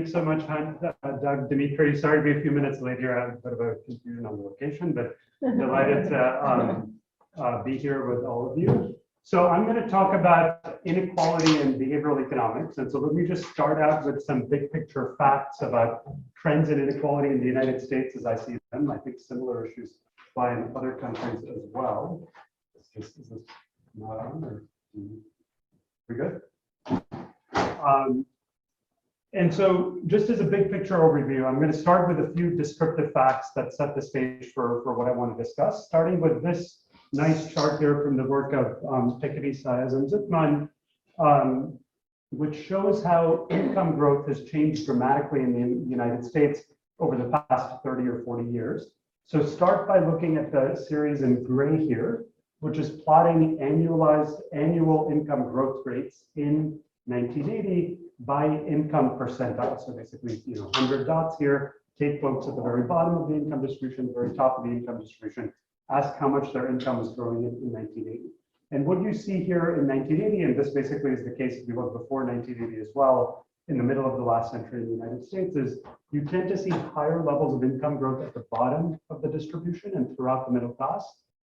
Thanks so much, Hunt, Doug, Dmitry. Sorry to be a few minutes late here. I have a bit of a confusion on the location, but delighted to be here with all of you. So I'm going to talk about inequality and behavioral economics. And so let me just start out with some big picture facts about trends in inequality in the United States as I see them. I think similar issues apply in other countries as well. Is this not on, or we good? And so just as a big picture overview, I'm going to start with a few descriptive facts that set the stage for what I want to discuss, starting with this nice chart here from the work of Piketty, Saez, and Zuckman, which shows how income growth has changed dramatically in the United States over the past 30 or 40 years. So start by looking at the series in gray here, which is plotting annual income growth rates in 1980 by income percentile. So basically, 100 dots here, take folks at the very bottom of the income distribution, the very top of the income distribution, ask how much their income was growing in 1980. And what you see here in 1980, and this basically is the case if you look before 1980 as well, in the middle of the last century in the United States, is you tend to see higher levels of income growth at the bottom of the distribution and throughout the middle class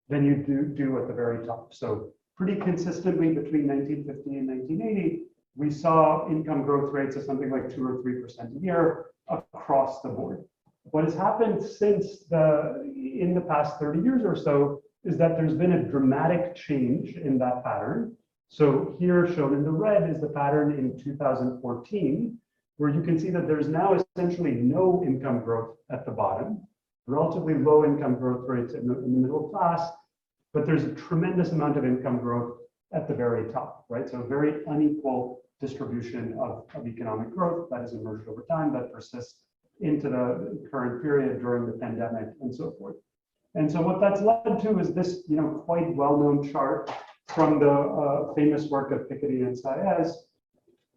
than you do at the very top. So pretty consistently between 1950 and 1980, we saw income growth rates of something like 2 or 3% a year across the board. What has happened since in the past 30 years or so is that there's been a dramatic change in that pattern. So here shown in the red is the pattern in 2014, where you can see that there's now essentially no income growth at the bottom, relatively low income growth rates in the middle class, but there's a tremendous amount of income growth at the very top, right? So a very unequal distribution of economic growth that has emerged over time that persists into the current period during the pandemic and so forth. And so what that's led to is this, quite well-known chart from the famous work of Piketty and Saez,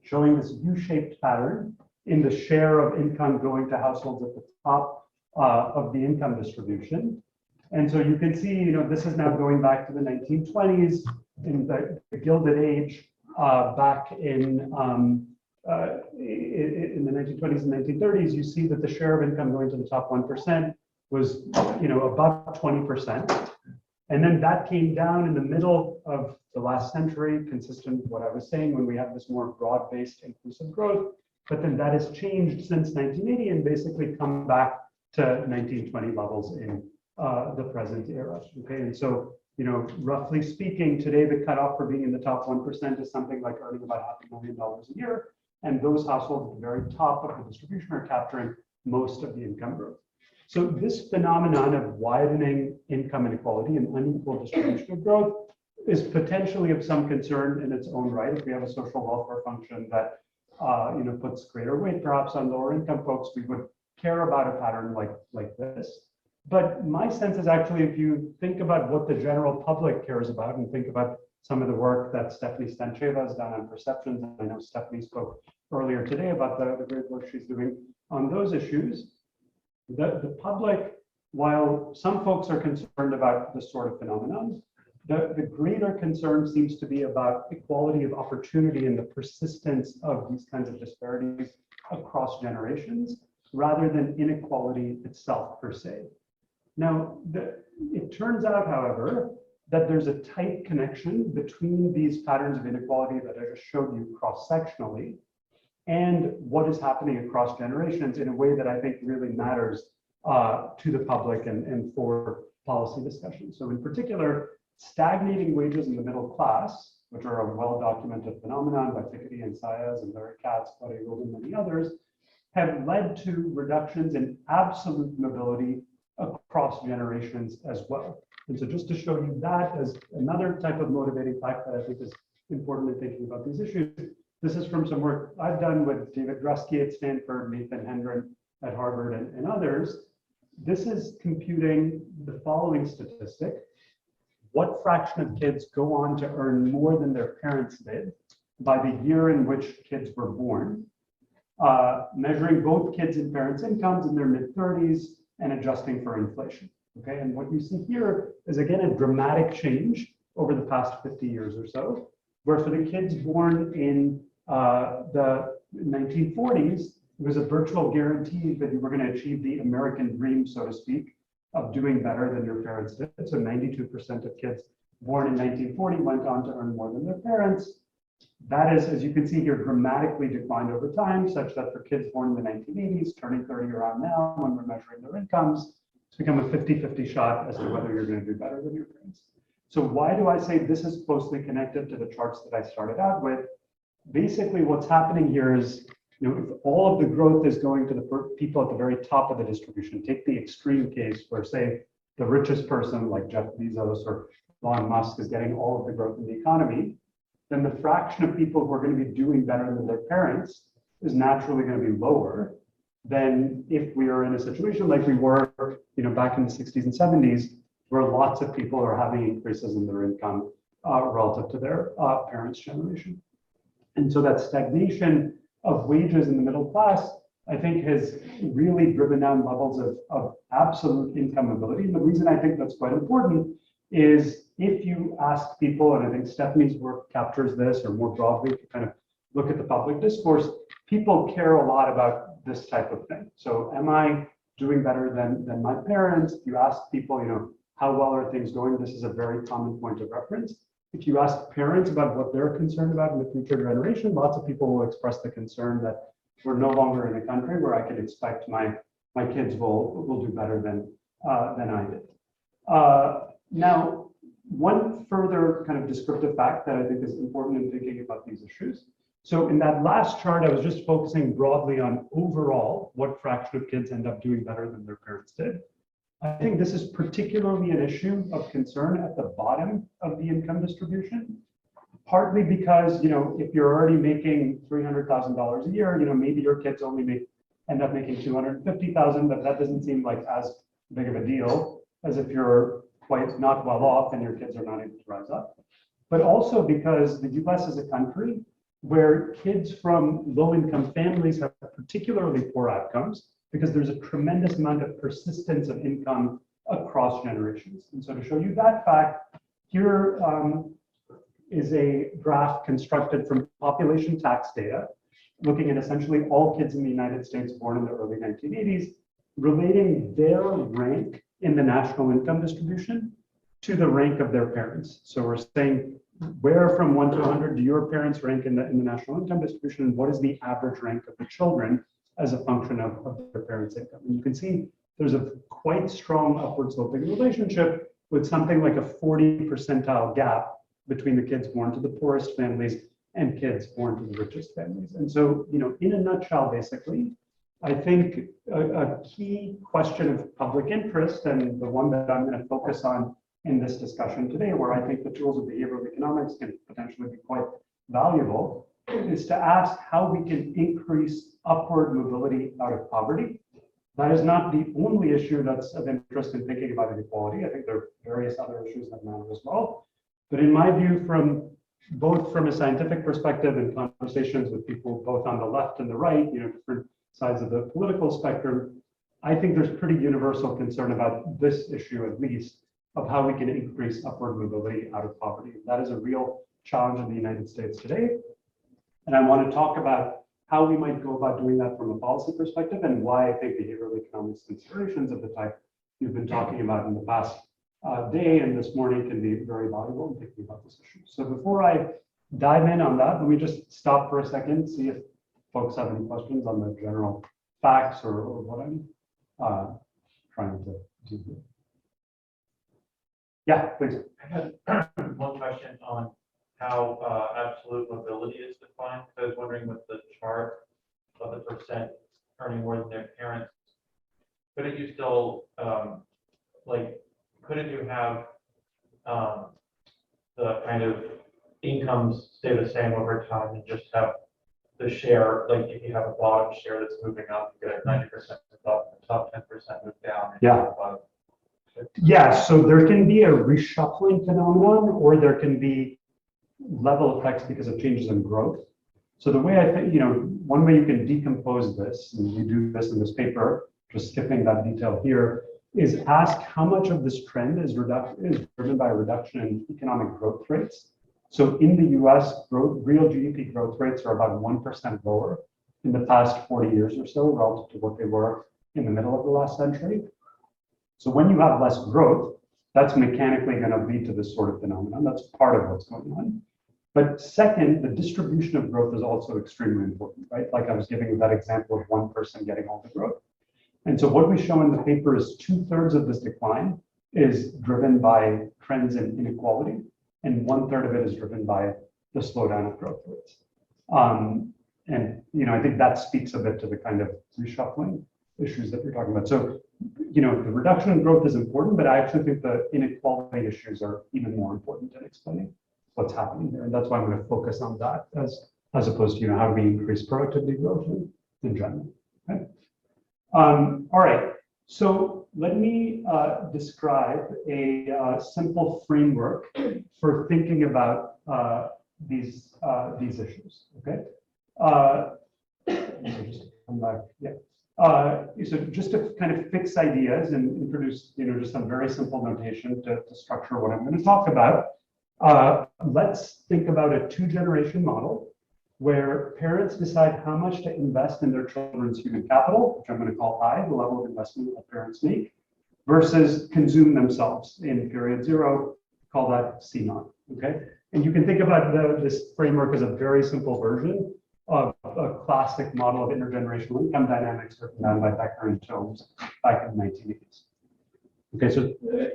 showing this U-shaped pattern in the share of income going to households at the top of the income distribution. And so you can see, this is now going back to the 1920s, in the Gilded Age, back in the 1920s and 1930s, you see that the share of income going to the top 1% was, above 20%. And then that came down in the middle of the last century, consistent with what I was saying, when we have this more broad-based inclusive growth. But then that has changed since 1980 and basically come back to 1920 levels in the present era. Okay, and so, roughly speaking, today the cutoff for being in the top 1% is something like earning about $500,000 a year. And those households at the very top of the distribution are capturing most of the income growth. So this phenomenon of widening income inequality and unequal distribution of growth is potentially of some concern in its own right. If we have a social welfare function that puts greater weight perhaps on lower income folks, we would care about a pattern like this. But my sense is actually, if you think about what the general public cares about and think about some of the work that Stephanie Stancheva has done on perceptions, and I know Stephanie spoke earlier today about the great work she's doing on those issues, the public, while some folks are concerned about this sort of phenomenon, the greater concern seems to be about equality of opportunity and the persistence of these kinds of disparities across generations, rather than inequality itself per se. Now, it turns out, however, that there's a tight connection between these patterns of inequality that I just showed you cross-sectionally and what is happening across generations in a way that I think really matters to the public and for policy discussion. So in particular, stagnating wages in the middle class, which are a well-documented phenomenon by Piketty and Saez and Larry Katz, Buddy Gould, and many others, have led to reductions in absolute mobility across generations as well. And so just to show you that as another type of motivating fact that I think is important in thinking about these issues, this is from some work I've done with David Grusky at Stanford, Nathan Hendren at Harvard, and others. This is computing the following statistic: what fraction of kids go on to earn more than their parents did by the year in which kids were born, measuring both kids' and parents' incomes in their mid-30s and adjusting for inflation. Okay, and what you see here is again a dramatic change over the past 50 years or so, where for the kids born in the 1940s, It was a virtual guarantee that you were going to achieve the American dream, so to speak, of doing better than your parents did. So 92% of kids born in 1940 went on to earn more than their parents. That is, as you can see here, dramatically declined over time, such that for kids born in the 1980s, turning 30 around now, when we're measuring their incomes, it's become a 50-50 shot as to whether you're going to do better than your parents. So why do I say this is closely connected to the charts that I started out with? Basically, what's happening here is, if all of the growth is going to the people at the very top of the distribution, take the extreme case where, say, the richest person like Jeff Bezos or Elon Musk is getting all of the growth in the economy, then the fraction of people who are going to be doing better than their parents is naturally going to be lower than if we are in a situation like we were, back in the 60s and 70s, where lots of people are having increases in their income relative to their parents' generation. And so that stagnation of wages in the middle class, I think, has really driven down levels of absolute income mobility. And the reason I think that's quite important is if you ask people, and I think Stephanie's work captures this, or more broadly, if you kind of look at the public discourse, people care a lot about this type of thing. So am I doing better than my parents? If you ask people, how well are things going? This is a very common point of reference. If you ask parents about what they're concerned about in the future generation, lots of people will express the concern that we're no longer in a country where I can expect my kids will do better than I did. Now, one further kind of descriptive fact that I think is important in thinking about these issues. So in that last chart, I was just focusing broadly on overall what fraction of kids end up doing better than their parents did. I think this is particularly an issue of concern at the bottom of the income distribution, partly because, if you're already making $300,000 a year, maybe your kids only end up making $250,000, but that doesn't seem like as big of a deal as if you're quite not well off and your kids are not able to rise up. But also because the US is a country where kids from low-income families have particularly poor outcomes, because there's a tremendous amount of persistence of income across generations. And so to show you that fact, here is a graph constructed from population tax data, looking at essentially all kids in the United States born in the early 1980s, relating their rank in the national income distribution to the rank of their parents. So we're saying, where from 1 to 100 do your parents rank in the national income distribution, and what is the average rank of the children as a function of their parents' income? And you can see there's a quite strong upward sloping relationship with something like a 40 percentile gap between the kids born to the poorest families and kids born to the richest families. And so, in a nutshell, basically, I think a key question of public interest, and the one that I'm going to focus on in this discussion today, where I think the tools of behavioral economics can potentially be quite valuable, is to ask how we can increase upward mobility out of poverty. That is not the only issue that's of interest in thinking about inequality. I think there are various other issues that matter as well. But in my view, both from a scientific perspective and conversations with people both on the left and the right, different sides of the political spectrum, I think there's pretty universal concern about this issue, at least, of how we can increase upward mobility out of poverty. That is a real challenge in the United States today. And I want to talk about how we might go about doing that from a policy perspective, and why I think behavioral economics considerations of the type you've been talking about in the past day and this morning can be very valuable in thinking about this issue. So before I dive in on that, let me just stop for a second, see if folks have any questions on the general facts or what I'm trying to do here. Yeah, please. I had one question on how absolute mobility is defined. I was wondering with the chart of the percent earning more than their parents, couldn't you still, couldn't you have the kind of incomes stay the same over time and just have the share, like if you have a bottom share that's moving up, you get 90% up, the top 10% move down. Yeah. Yeah, so there can be a reshuffling phenomenon, or there can be level effects because of changes in growth. So the way I think, one way you can decompose this, and we do this in this paper, just skipping that detail here, is ask how much of this trend is driven by a reduction in economic growth rates. So in the US, real GDP growth rates are about 1% lower in the past 40 years or so relative to what they were in the middle of the last century. So when you have less growth, that's mechanically going to lead to this sort of phenomenon. That's part of what's going on. But second, the distribution of growth is also extremely important, right? Like I was giving you that example of one person getting all the growth. And so what we show in the paper is 2/3 of this decline is driven by trends in inequality, and 1/3 of it is driven by the slowdown of growth rates. And I think that speaks a bit to the kind of reshuffling issues that you're talking about. So, the reduction in growth is important, but I actually think the inequality issues are even more important in explaining what's happening there. And that's why I'm going to focus on that as opposed to, how do we increase productivity growth in general. Okay? All right. So let me describe a simple framework for thinking about these issues. Okay. So just to come back. Yeah. So just to kind of fix ideas and introduce, just some very simple notation to structure what I'm going to talk about. Let's think about a 2-generation model where parents decide how much to invest in their children's human capital, which I'm going to call I, the level of investment that parents make, versus consume themselves in period 0, call that C0. Okay, and you can think about this framework as a very simple version of a classic model of intergenerational income dynamics written down by Becker and Taubinsky back in the 1980s. Okay, so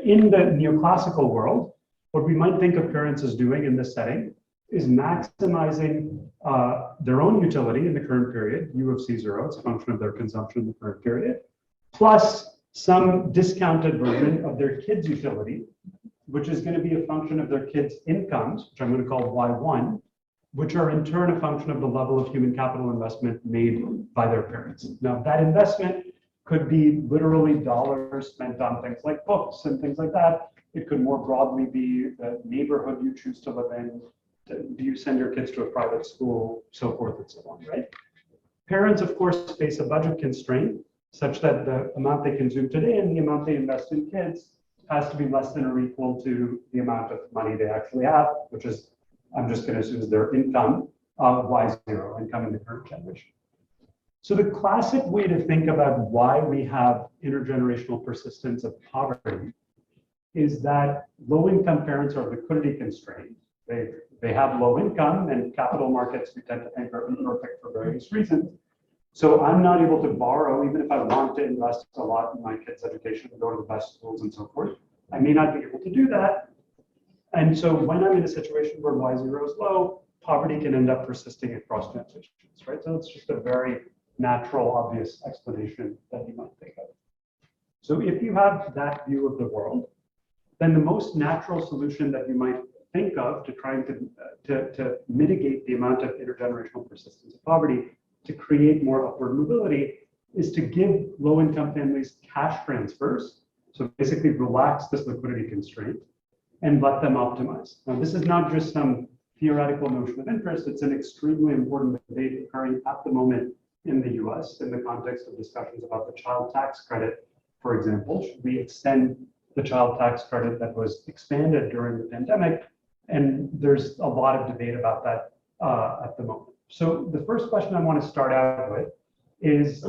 in the neoclassical world, what we might think of parents as doing in this setting is maximizing their own utility in the current period, U of C0, it's a function of their consumption in the current period, plus some discounted version of their kids' utility, which is going to be a function of their kids' incomes, which I'm going to call Y1, which are in turn a function of the level of human capital investment made by their parents. Now, that investment could be literally dollars spent on things like books and things like that. It could more broadly be the neighborhood you choose to live in. Do you send your kids to a private school, so forth and so on, right? Parents, of course, face a budget constraint such that the amount they consume today and the amount they invest in kids has to be less than or equal to the amount of money they actually have, which is, I'm just going to assume, is their income, Y0, income in the current generation. So the classic way to think about why we have intergenerational persistence of poverty is that low-income parents are liquidity constrained. They have low income, and capital markets we tend to think are imperfect for various reasons. So I'm not able to borrow, even if I want to invest a lot in my kids' education, go to the best schools and so forth. I may not be able to do that. And so when I'm in a situation where Y0 is low, poverty can end up persisting across generations, right? So it's just a very natural, obvious explanation that you might think of. So if you have that view of the world, then the most natural solution that you might think of to trying to mitigate the amount of intergenerational persistence of poverty, to create more upward mobility, is to give low-income families cash transfers. So basically relax this liquidity constraint and let them optimize. Now, this is not just some theoretical notion of interest, it's an extremely important debate occurring at the moment in the US in the context of discussions about the child tax credit, for example. Should we extend the child tax credit that was expanded during the pandemic? And there's a lot of debate about that at the moment. So the first question I want to start out with is,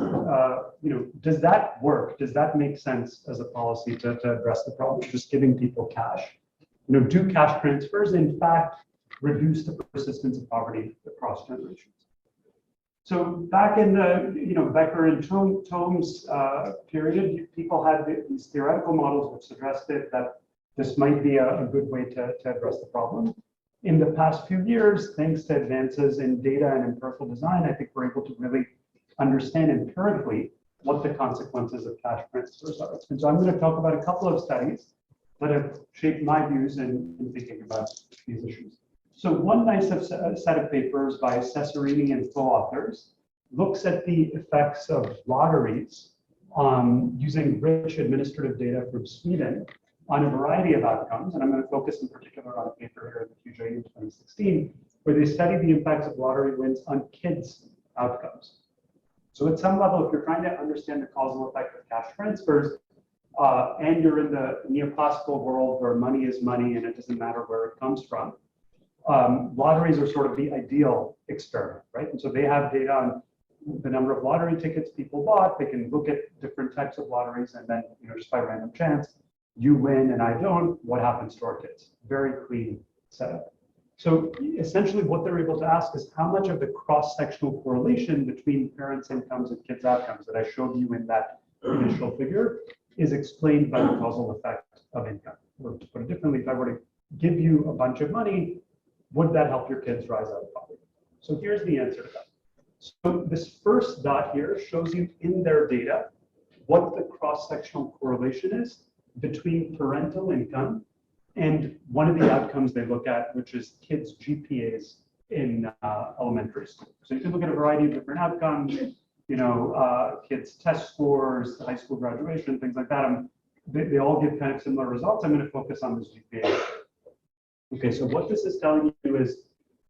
does that work? Does that make sense as a policy to address the problem, just giving people cash? Do cash transfers, in fact, reduce the persistence of poverty across generations? So back in the Becker and Tomes period, people had these theoretical models which suggested that this might be a good way to address the problem. In the past few years, thanks to advances in data and empirical design, I think we're able to really understand empirically what the consequences of cash transfers are. And so I'm going to talk about a couple of studies that have shaped my views in thinking about these issues. So one nice set of papers by Cesarini and co-authors looks at the effects of lotteries using rich administrative data from Sweden on a variety of outcomes. And I'm going to focus in particular on a paper here at the QJ in 2016, where they studied the impacts of lottery wins on kids' outcomes. So at some level, if you're trying to understand the causal effect of cash transfers, and you're in the neoclassical world where money is money and it doesn't matter where it comes from, lotteries are sort of the ideal experiment, right? And so they have data on the number of lottery tickets people bought. They can look at different types of lotteries, and then, just by random chance, you win and I don't, what happens to our kids? Very clean setup. So essentially what they're able to ask is how much of the cross-sectional correlation between parents' incomes and kids' outcomes that I showed you in that initial figure is explained by the causal effect of income. Or to put it differently, if I were to give you a bunch of money, would that help your kids rise out of poverty? So here's the answer to that. So this first dot here shows you in their data what the cross-sectional correlation is between parental income and one of the outcomes they look at, which is kids' GPAs in elementary school. So you can look at a variety of different outcomes, kids' test scores, high school graduation, things like that. They all give kind of similar results. I'm going to focus on this GPA. Okay, so what this is telling you is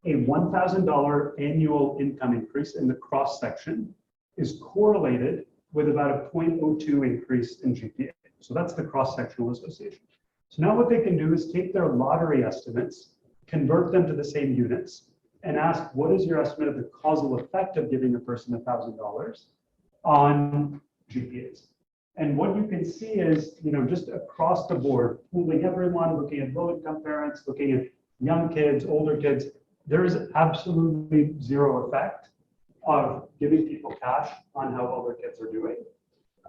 a $1,000 annual income increase in the cross section is correlated with about a 0.02 increase in GPA. So that's the cross-sectional association. So now what they can do is take their lottery estimates, convert them to the same units, and ask, what is your estimate of the causal effect of giving a person $1,000 on GPAs? And what you can see is, just across the board, pooling everyone, looking at low-income parents, looking at young kids, older kids, there is absolutely zero effect of giving people cash on how well their kids are doing.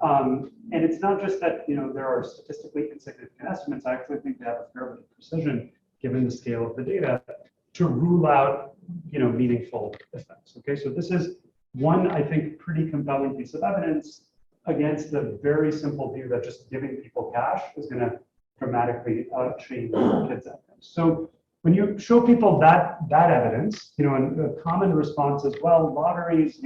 And it's not just that there are statistically insignificant estimates. I actually think they have a fair bit of precision, given the scale of the data, to rule out meaningful effects. Okay, so this is one, I think, pretty compelling piece of evidence against the very simple view that just giving people cash is going to dramatically change kids' outcomes. So when you show people that evidence, and a common response is, well, lotteries,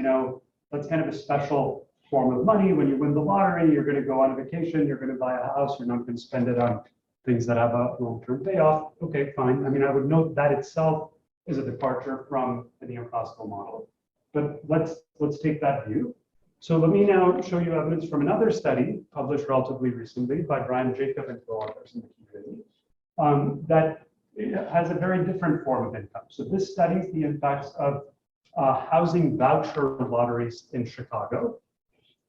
that's kind of a special form of money. When you win the lottery, you're going to go on vacation, you're going to buy a house, you're not going to spend it on things that have a long-term payoff. Okay, fine. I mean, I would note that itself is a departure from the neoclassical model. But let's take that view. So let me now show you evidence from another study published relatively recently by Brian Jacob and co-authors in the community that has a very different form of income. So this studies the impacts of housing voucher lotteries in Chicago,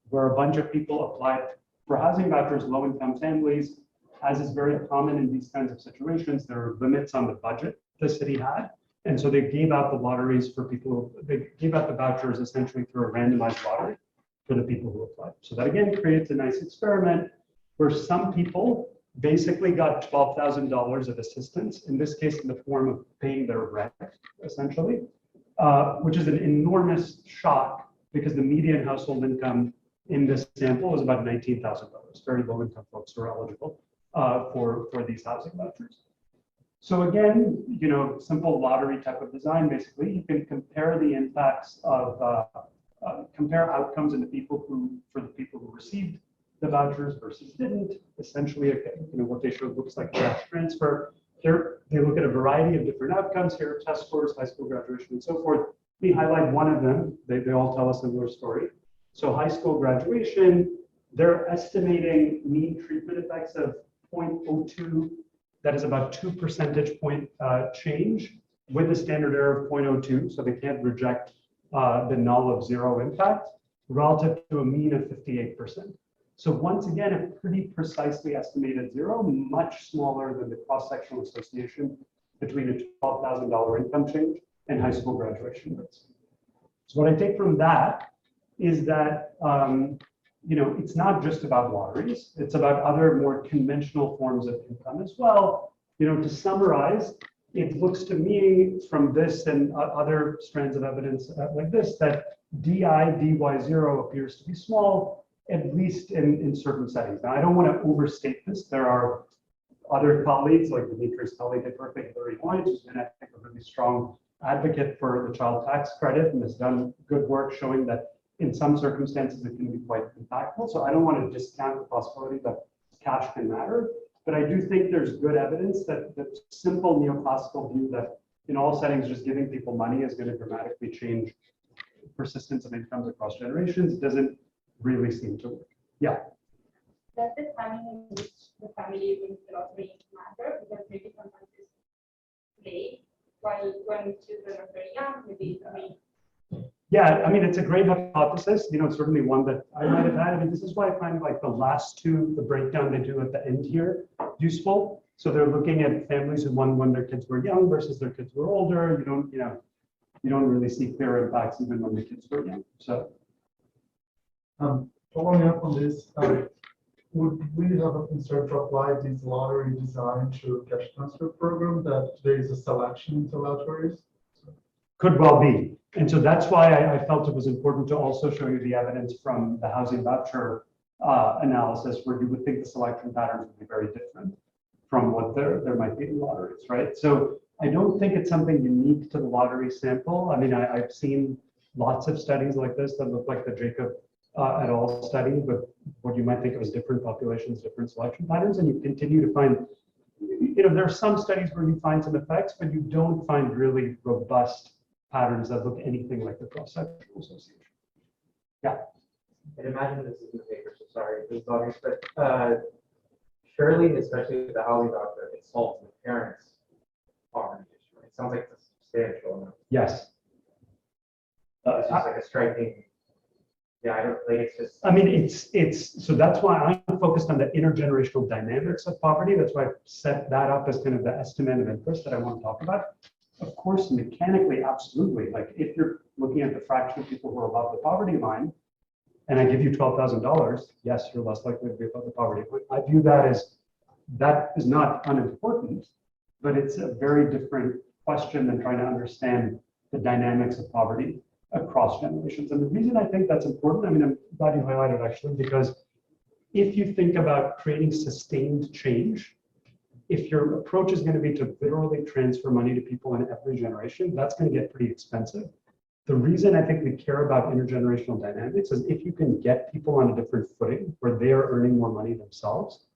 where a bunch of people applied for housing vouchers, low-income families. As is very common in these kinds of situations, there are limits on the budget the city had. And so they gave out the lotteries for people, they gave out the vouchers essentially through a randomized lottery for the people who applied. So that again creates a nice experiment where some people basically got $12,000 of assistance, in this case in the form of paying their rent, essentially, which is an enormous shock because the median household income in this sample was about $19,000. Very low income folks were eligible for these housing vouchers. So again, simple lottery type of design, basically, you can compare the impacts of, compare outcomes in the people for the people who received the vouchers versus didn't. Essentially, what they showed looks like cash transfer. They look at a variety of different outcomes here, test scores, high school graduation, and so forth. Let me highlight one of them. They all tell a similar story. So high school graduation, they're estimating mean treatment effects of 0.02. That is about 2 percentage point change with a standard error of 0.02. So they can't reject the null of zero impact relative to a mean of 58%. So once again, a pretty precisely estimated zero, much smaller than the cross-sectional association between a $12,000 income change and high school graduation rates. So what I take from that is that it's not just about lotteries, it's about other more conventional forms of income as well. To summarize, it looks to me from this and other strands of evidence like this that dy0 appears to be small, at least in certain settings. Now, I don't want to overstate this. There are other colleagues, like Dmitry's colleague at Berkeley, Hillary White, who's been, I think, a really strong advocate for the child tax credit and has done good work showing that in some circumstances it can be quite impactful. So I don't want to discount the possibility that cash can matter, but I do think there's good evidence that the simple neoclassical view that in all settings just giving people money is going to dramatically change persistence of incomes across generations doesn't really seem to work. Yeah. Does the timing in which the family wins the lottery matter? Because maybe sometimes it's late, while when children are very young, maybe Yeah, I mean, it's a great hypothesis. It's certainly one that I might have had. I mean, this is why I find like the last two, the breakdown they do at the end here, useful. So they're looking at families who won when their kids were young versus their kids were older. You don't really see clear impacts even when the kids were young. So, following up on this, would we have a concern to apply this lottery design to cash transfer program that there is a selection into lotteries? could well be. And so that's why I felt it was important to also show you the evidence from the housing voucher analysis, where you would think the selection patterns would be very different from what there might be in lotteries, right? So I don't think it's something unique to the lottery sample. I mean, I've seen lots of studies like this that look like the Jacob et al. Study, but what you might think of as different populations, different selection patterns, and you continue to find, there are some studies where you find some effects, but you don't find really robust patterns that look anything like the cross-sectional association. Yeah. And imagine this is in the paper, so sorry, this is obvious, but surely, especially with the housing voucher, it solves the parents' poverty issue. It sounds like it's a substantial amount. Yes. It's just like a striking. Yeah, I don't think it's just. I mean, it's so that's why I'm focused on the intergenerational dynamics of poverty. That's why I set that up as kind of the estimate of interest that I want to talk about. Of course, mechanically, absolutely. Like if you're looking at the fraction of people who are above the poverty line, and I give you $12,000, yes, you're less likely to be above the poverty line. I view that is not unimportant, but it's a very different question than trying to understand the dynamics of poverty across generations. And the reason I think that's important, I mean, I'm glad you highlighted actually, because if you think about creating sustained change, if your approach is going to be to literally transfer money to people in every generation, that's going to get pretty expensive. The reason I think we care about intergenerational dynamics is if you can get people on a different footing where they are earning more money themselves,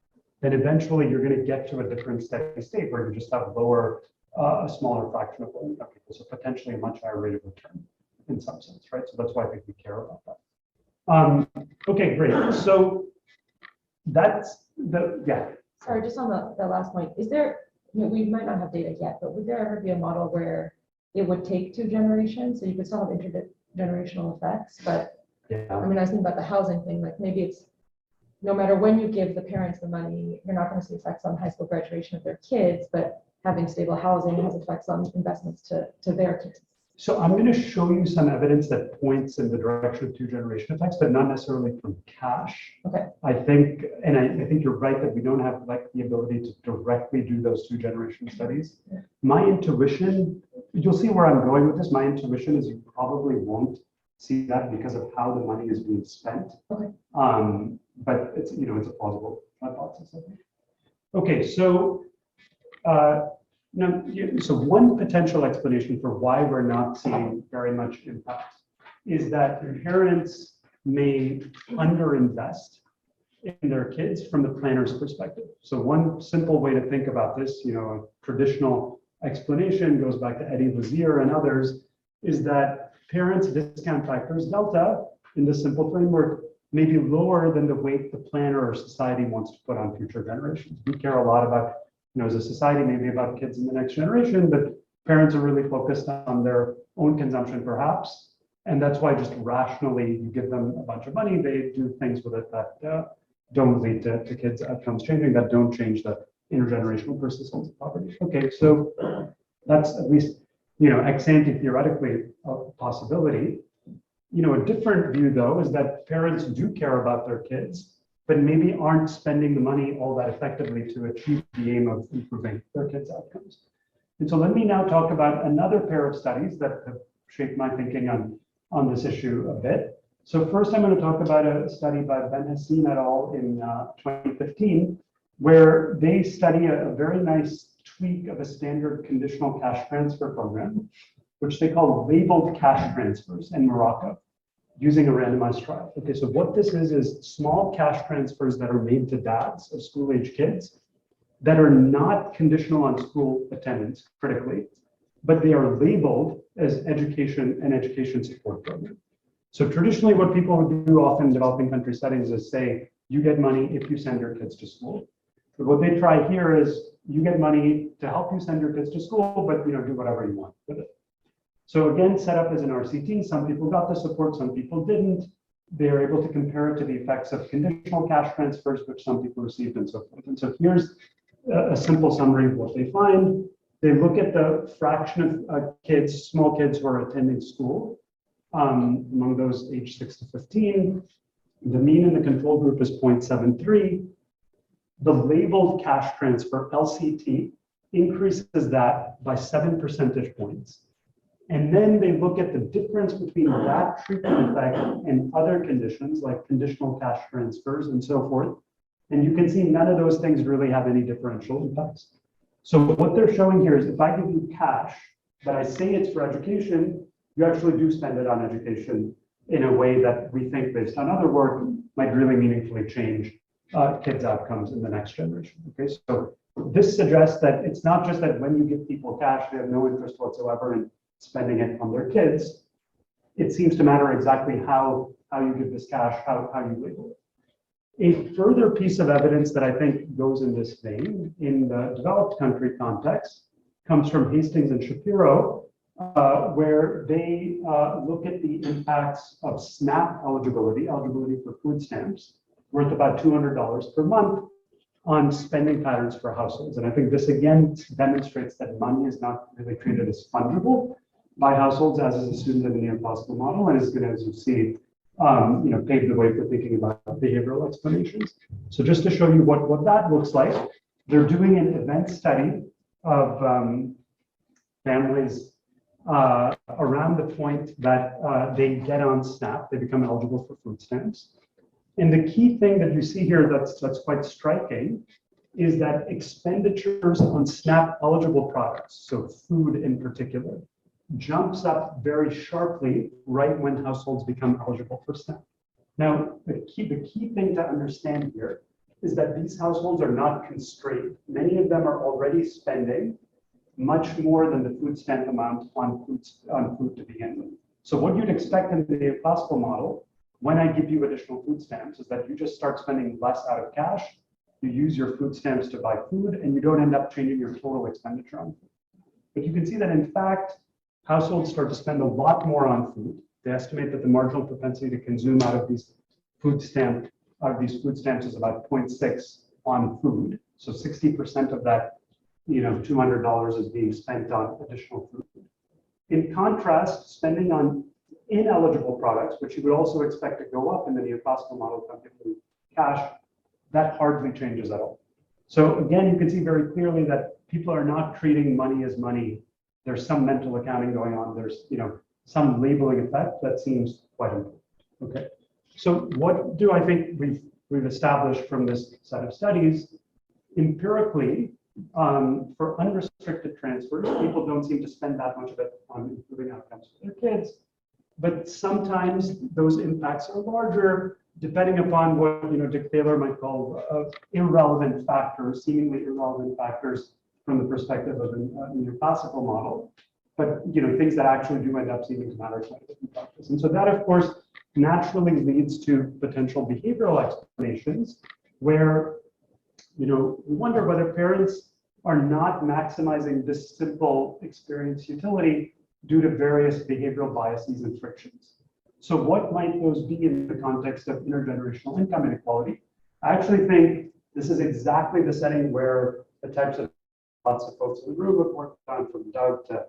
then eventually you're going to get to a different steady state where you just have a smaller fraction of income people, so potentially a much higher rate of return in some sense, right? So that's why I think we care about that. Okay, great. So that's yeah. Sorry, just on the last point, is there, we might not have data yet, but would there ever be a model where it would take 2 generations, so you could still have intergenerational effects? But Yeah. I mean, I was thinking about the housing thing, like maybe it's no matter when you give the parents the money, you're not going to see effects on high school graduation of their kids, but having stable housing has effects on investments to their kids. So I'm going to show you some evidence that points in the direction of 2 generation effects, but not necessarily from cash. Okay. I think you're right that we don't have like the ability to directly do those 2 generation studies. Yeah. My intuition, you'll see where I'm going with this. My intuition is you probably won't see that because of how the money is being spent. Okay. But it's it's a plausible hypothesis, I think. Okay, so so one potential explanation for why we're not seeing very much impact is that parents may underinvest in their kids from the planner's perspective. So one simple way to think about this, a traditional explanation goes back to Eddie Lazier and others, is that parents' discount factors, delta, in this simple framework, may be lower than the weight the planner or society wants to put on future generations. We care a lot about as a society, maybe about kids in the next generation, but parents are really focused on their own consumption, perhaps. And that's why just rationally, you give them a bunch of money, they do things with it that don't lead to kids' outcomes changing, that don't change the intergenerational persistence of poverty. Okay, so that's at least, ex ante theoretically a possibility. A different view, though, is that parents do care about their kids, but maybe aren't spending the money all that effectively to achieve the aim of improving their kids' outcomes. And so let me now talk about another pair of studies that have shaped my thinking on this issue a bit. So first, I'm going to talk about a study by Bernheim et al. In 2015, where they study a very nice tweak of a standard conditional cash transfer program, which they call labeled cash transfers in Morocco, using a randomized trial. Okay, so what this is small cash transfers that are made to dads of school-age kids that are not conditional on school attendance, critically, but they are labeled as education support program. So traditionally, what people would do often in developing country settings is say, you get money if you send your kids to school. But what they try here is, you get money to help you send your kids to school, but do whatever you want with it. So again, set up as an RCT, some people got the support, some people didn't. They're able to compare it to the effects of conditional cash transfers, which some people received and so forth. And so here's a simple summary of what they find. They look at the fraction of kids, small kids who are attending school, among those aged 6 to 15. The mean in the control group is 0.73. The labeled cash transfer, LCT, increases that by 7 percentage points. And then they look at the difference between that treatment effect and other conditions like conditional cash transfers and so forth. And you can see none of those things really have any differential impacts. So what they're showing here is if I give you cash, but I say it's for education, you actually do spend it on education in a way that we think, based on other work, might really meaningfully change kids' outcomes in the next generation. Okay, so this suggests that it's not just that when you give people cash, they have no interest whatsoever in spending it on their kids. It seems to matter exactly how you give this cash, how you label it. A further piece of evidence that I think goes in this vein in the developed country context comes from Hastings and Shapiro, where they look at the impacts of SNAP eligibility for food stamps, worth about $200 per month, on spending patterns for households. And I think this again demonstrates that money is not really treated as fungible by households, as is assumed in the neoclassical model, and is going to, as you see, pave the way for thinking about behavioral explanations. So just to show you what that looks like, they're doing an event study of families around the point that they get on SNAP, they become eligible for food stamps. And the key thing that you see here that's quite striking is that expenditures on SNAP eligible products, so food in particular, jumps up very sharply right when households become eligible for SNAP. Now, the key thing to understand here is that these households are not constrained. Many of them are already spending much more than the food stamp amount on food to begin with. So what you'd expect in the neoclassical model, when I give you additional food stamps, is that you just start spending less out of cash, you use your food stamps to buy food, and you don't end up changing your total expenditure on food. But you can see that in fact, households start to spend a lot more on food. They estimate that the marginal propensity to consume out of these food stamps is about 0.6 on food. So 60% of that, $200 is being spent on additional food. In contrast, spending on ineligible products, which you would also expect to go up in the neoclassical model of giving cash, that hardly changes at all. So again, you can see very clearly that people are not treating money as money. There's some mental accounting going on. There's some labeling effect that seems quite important. Okay, so what do I think we've established from this set of studies? Empirically, for unrestricted transfers, people don't seem to spend that much of it on improving outcomes for their kids. But sometimes those impacts are larger, depending upon what Dick Taylor might call irrelevant factors, seemingly irrelevant factors from the perspective of a neoclassical model, but things that actually do end up seeming to matter quite a bit in practice. And so that, of course, naturally leads to potential behavioral explanations where we wonder whether parents are not maximizing this simple experience utility due to various behavioral biases and frictions. So what might those be in the context of intergenerational income inequality? I actually think this is exactly the setting where the types of lots of folks in the room have worked on, from Doug to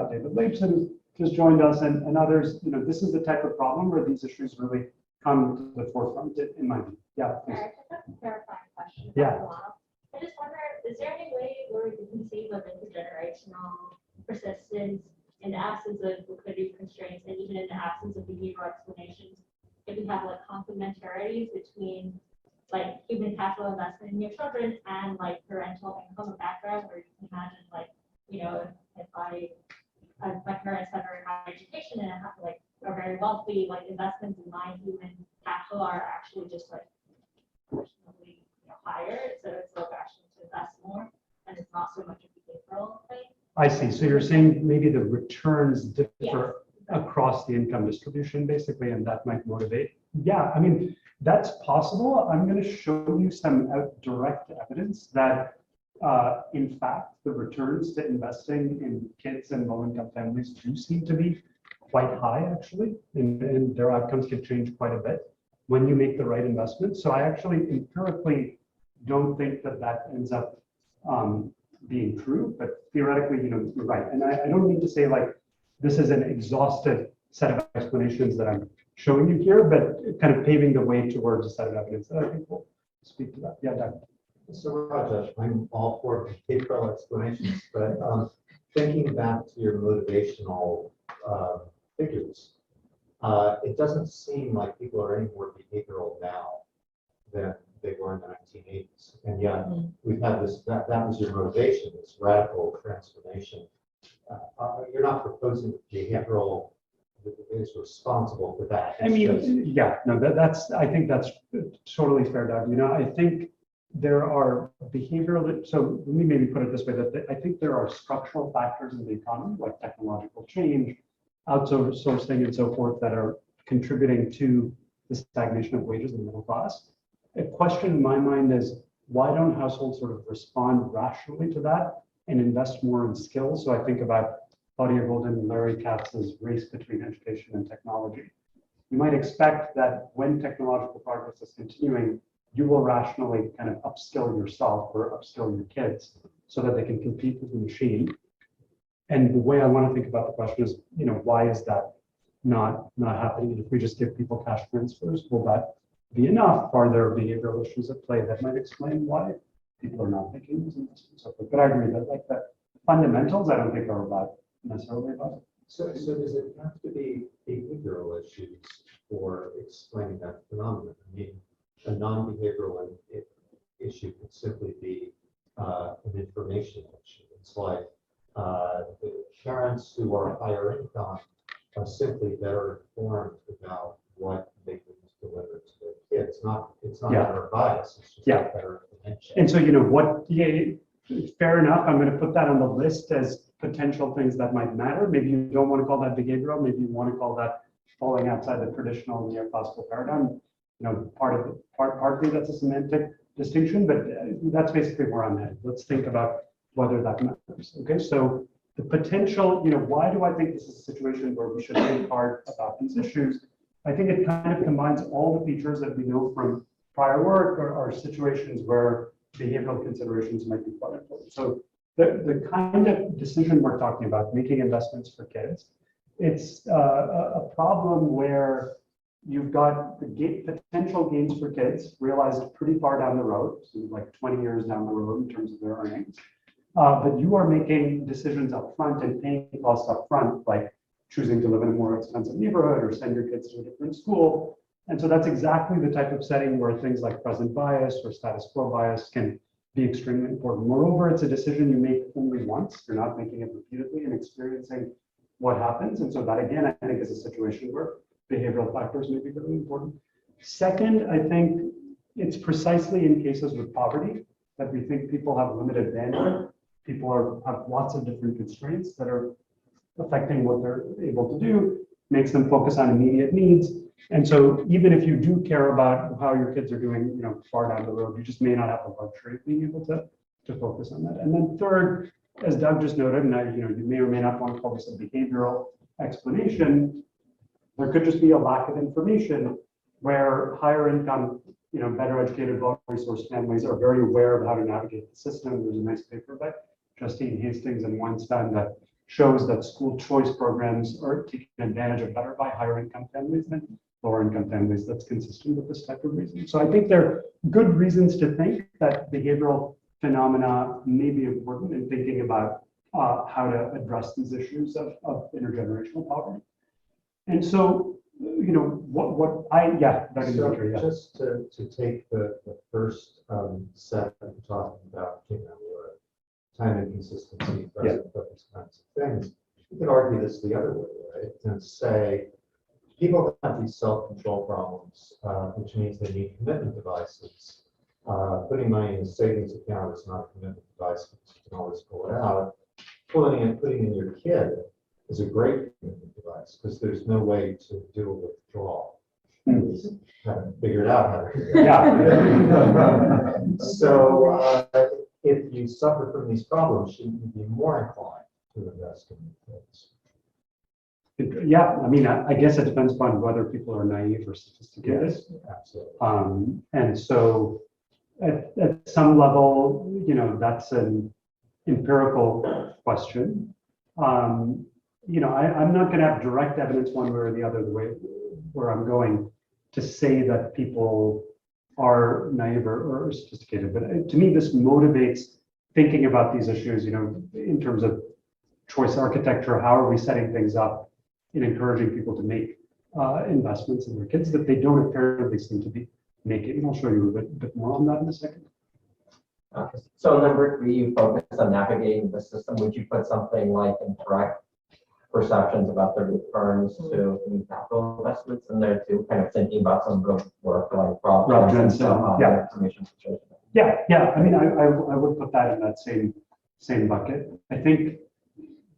David Leibson just joined us and others. This is the type of problem where these issues really come to the forefront in my view. Yeah, please. Sorry, just a clarifying question. Yeah. I just wonder, is there any way where we can conceive of intergenerational persistence in the absence of liquidity constraints and even in the absence of behavioral explanations, if we have complementarities between human capital investment in your children and parental income and background, where you can imagine if my parents have very high education and are very wealthy, investments in my human capital are actually just proportionally higher, so it's actually to invest more, and it's not so much a behavioral thing. I see. So you're saying maybe the returns differ across the income distribution, basically, and that might motivate. Yeah, I mean, that's possible. I'm going to show you some direct evidence that in fact, the returns to investing in kids and low-income families do seem to be quite high, actually, and their outcomes can change quite a bit when you make the right investment. So I actually empirically don't think that that ends up being true, but theoretically, you're right. And I don't mean to say like this is an exhaustive set of explanations that I'm showing you here, but kind of paving the way towards a set of evidence that I think will speak to that. Yeah, Doug. So Raj, I'm all for behavioral explanations, but thinking back to your motivational figures, it doesn't seem like people are any more behavioral now than they were in the 1980s. And yet we've had this, that was your motivation, this radical transformation. You're not proposing behavioral is responsible for that. I mean, yeah, no, I think that's totally fair, Doug. I think there are behavioral, so let me maybe put it this way, that I think there are structural factors in the economy, like technological change, outsourcing and so forth, that are contributing to the stagnation of wages in the middle class. A question in my mind is, why don't households sort of respond rationally to that and invest more in skills? So I think about Claudia Golden and Larry Katz's race between education and technology. You might expect that when technological progress is continuing, you will rationally kind of upskill yourself or upskill your kids so that they can compete with the machine. And the way I want to think about the question is, why is that not happening? And if we just give people cash transfers, will that be enough? Are there behavioral issues at play that might explain why people are not making these investments? But I agree that like the fundamentals, I don't think are necessarily about it. So does it have to be behavioral issues for explaining that phenomenon? I mean, a non-behavioral issue could simply be an information issue. It's like the parents who are higher income are simply better informed about what they can deliver to their kids. It's not Yeah. better bias, it's just Yeah. better information. And so, fair enough. I'm going to put that on the list as potential things that might matter. Maybe you don't want to call that behavioral. Maybe you want to call that falling outside the traditional neoclassical paradigm. Partly that's a semantic distinction, but that's basically where I'm at. Let's think about whether that matters. Okay, so the potential, why do I think this is a situation where we should think hard about these issues? I think it kind of combines all the features that we know from prior work or situations where behavioral considerations might be quite important. So the kind of decision we're talking about, making investments for kids, it's a problem where you've got the potential gains for kids realized pretty far down the road, so like 20 years down the road in terms of their earnings. But you are making decisions up front and paying costs up front, like choosing to live in a more expensive neighborhood or send your kids to a different school. And so that's exactly the type of setting where things like present bias or status quo bias can be extremely important. Moreover, it's a decision you make only once. You're not making it repeatedly and experiencing what happens. And so that, again, I think is a situation where behavioral factors may be really important. Second, I think it's precisely in cases with poverty that we think people have limited bandwidth. People have lots of different constraints that are affecting what they're able to do, makes them focus on immediate needs. And so even if you do care about how your kids are doing, far down the road, you just may not have the luxury of being able to focus on that. And then third, as Doug just noted, and you may or may not want to call this a behavioral explanation, there could just be a lack of information where higher income, better educated, well-resourced families are very aware of how to navigate the system. There's a nice paper by Justine Hastings and Weinstein that shows that school choice programs are taken advantage of better by higher income families than lower income families. That's consistent with this type of reasoning. So I think there are good reasons to think that behavioral phenomena may be important in thinking about how to address these issues of intergenerational poverty. And so, Dmitry, Just to take the first set that you're talking about, time inconsistency, present focus kinds of things, you could argue this the other way, right? And say people have these self-control problems, which means they need commitment devices. Putting money in a savings account is not a commitment device because you can always pull it out. Putting in your kid is a great commitment device because there's no way to do a withdrawal. Haven't figured out how to do that. Yeah. So if you suffer from these problems, shouldn't you be more inclined to invest in new things? Yeah, I mean, I guess it depends upon whether people are naive or sophisticated. Yes, absolutely. And so at some level, you know, that's an empirical question. You know, I'm not going to have direct evidence one way or the other, the way where I'm going to say that people are naive or sophisticated. But to me, this motivates thinking about these issues, you know, in terms of choice architecture. How are we setting things up in encouraging people to make investments in their kids that they don't apparently seem to be making? And I'll show you a bit more on that in a second. So number 3, you focus on navigating the system. Would you put something like incorrect perceptions about the returns to new capital investments in there too? Kind of thinking about some good work like Rob Jensen on yeah. information situation. Yeah. I mean, I would put that in that same bucket. I think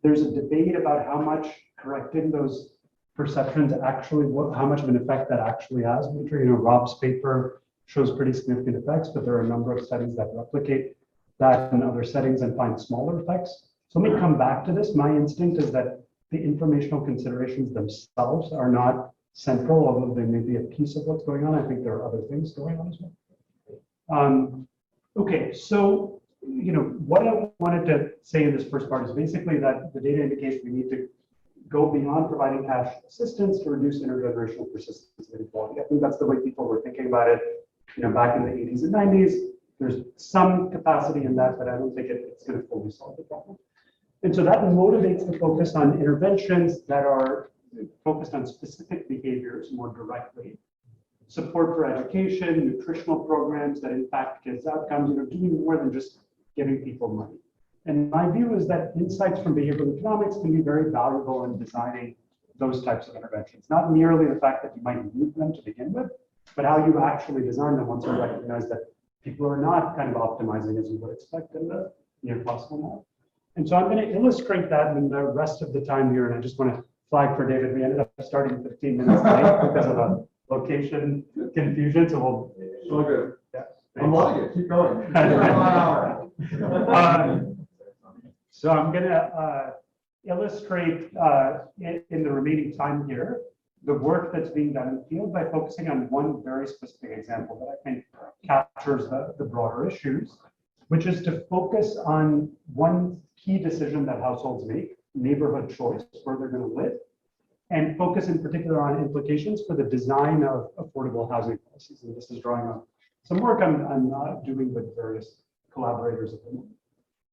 there's a debate about how much correcting those perceptions actually, how much of an effect that actually has. You know, Rob's paper shows pretty significant effects, but there are a number of studies that replicate that in other settings and find smaller effects. So let me come back to this. My instinct is that the informational considerations themselves are not central, although they may be a piece of what's going on. I think there are other things going on as well. Okay, so, you know, what I wanted to say in this first part is basically that the data indicates we need to go beyond providing cash assistance to reduce intergenerational persistence of inequality. I think that's the way people were thinking about it, you know, back in the 80s and 90s. There's some capacity in that, but I don't think it's going to fully solve the problem. And so that motivates the focus on interventions that are focused on specific behaviors more directly. Support for education, nutritional programs that impact kids' outcomes, you know, doing more than just giving people money. And my view is that insights from behavioral economics can be very valuable in designing those types of interventions. Not merely the fact that you might need them to begin with, but how you actually design them once you recognize that people are not kind of optimizing as you would expect in the near possible model. And so I'm going to illustrate that in the rest of the time here. And I just want to flag for David, we ended up starting 15 minutes late because of a location confusion. So So good. Yeah, I'm loving it. Keep going. So I'm going to illustrate in the remaining time here the work that's being done in the field by focusing on one very specific example that I think captures the broader issues, which is to focus on one key decision that households make, neighborhood choice, where they're going to live, and focus in particular on implications for the design of affordable housing policies. And this is drawing on some work I'm doing with various collaborators at the moment.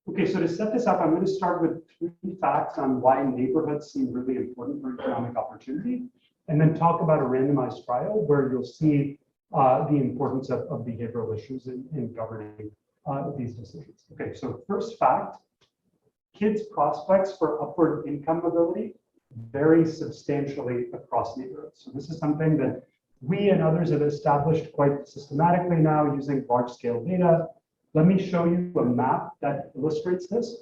Okay, so to set this up, I'm going to start with 3 facts on why neighborhoods seem really important for economic opportunity, and then talk about a randomized trial where you'll see the importance of behavioral issues in governing these decisions. Okay, so first fact, kids' prospects for upward income mobility vary substantially across neighborhoods. So this is something that we and others have established quite systematically now using large-scale data. Let me show you a map that illustrates this.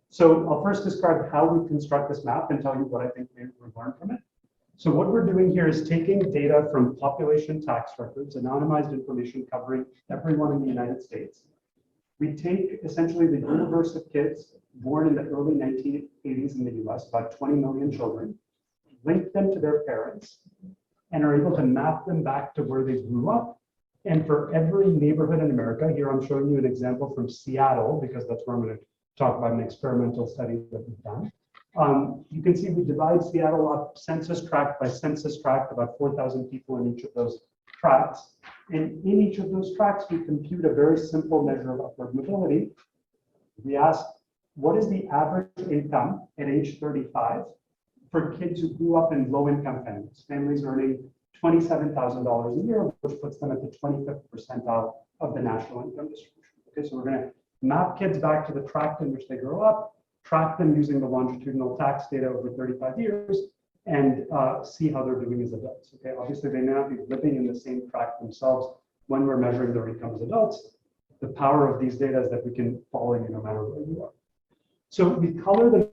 So I'll first describe how we construct this map and tell you what I think we've learned from it. So what we're doing here is taking data from population tax records, anonymized information covering everyone in the United States. We take essentially the universe of kids born in the early 1980s in the US, about 20 million children, link them to their parents, and are able to map them back to where they grew up. And for every neighborhood in America, here I'm showing you an example from Seattle, because that's where I'm going to talk about an experimental study that we've done. You can see we divide Seattle up census tract by census tract, about 4,000 people in each of those tracts. And in each of those tracts, we compute a very simple measure of upward mobility. We ask, what is the average income at age 35 for kids who grew up in low-income families, families earning $27,000 a year, which puts them at the 25th percentile of the national income distribution. Okay, so we're going to map kids back to the tract in which they grow up, track them using the longitudinal tax data over 35 years, and see how they're doing as adults. Okay, obviously they may not be living in the same tract themselves when we're measuring their income as adults. The power of these data is that we can follow you no matter where you are. So we color the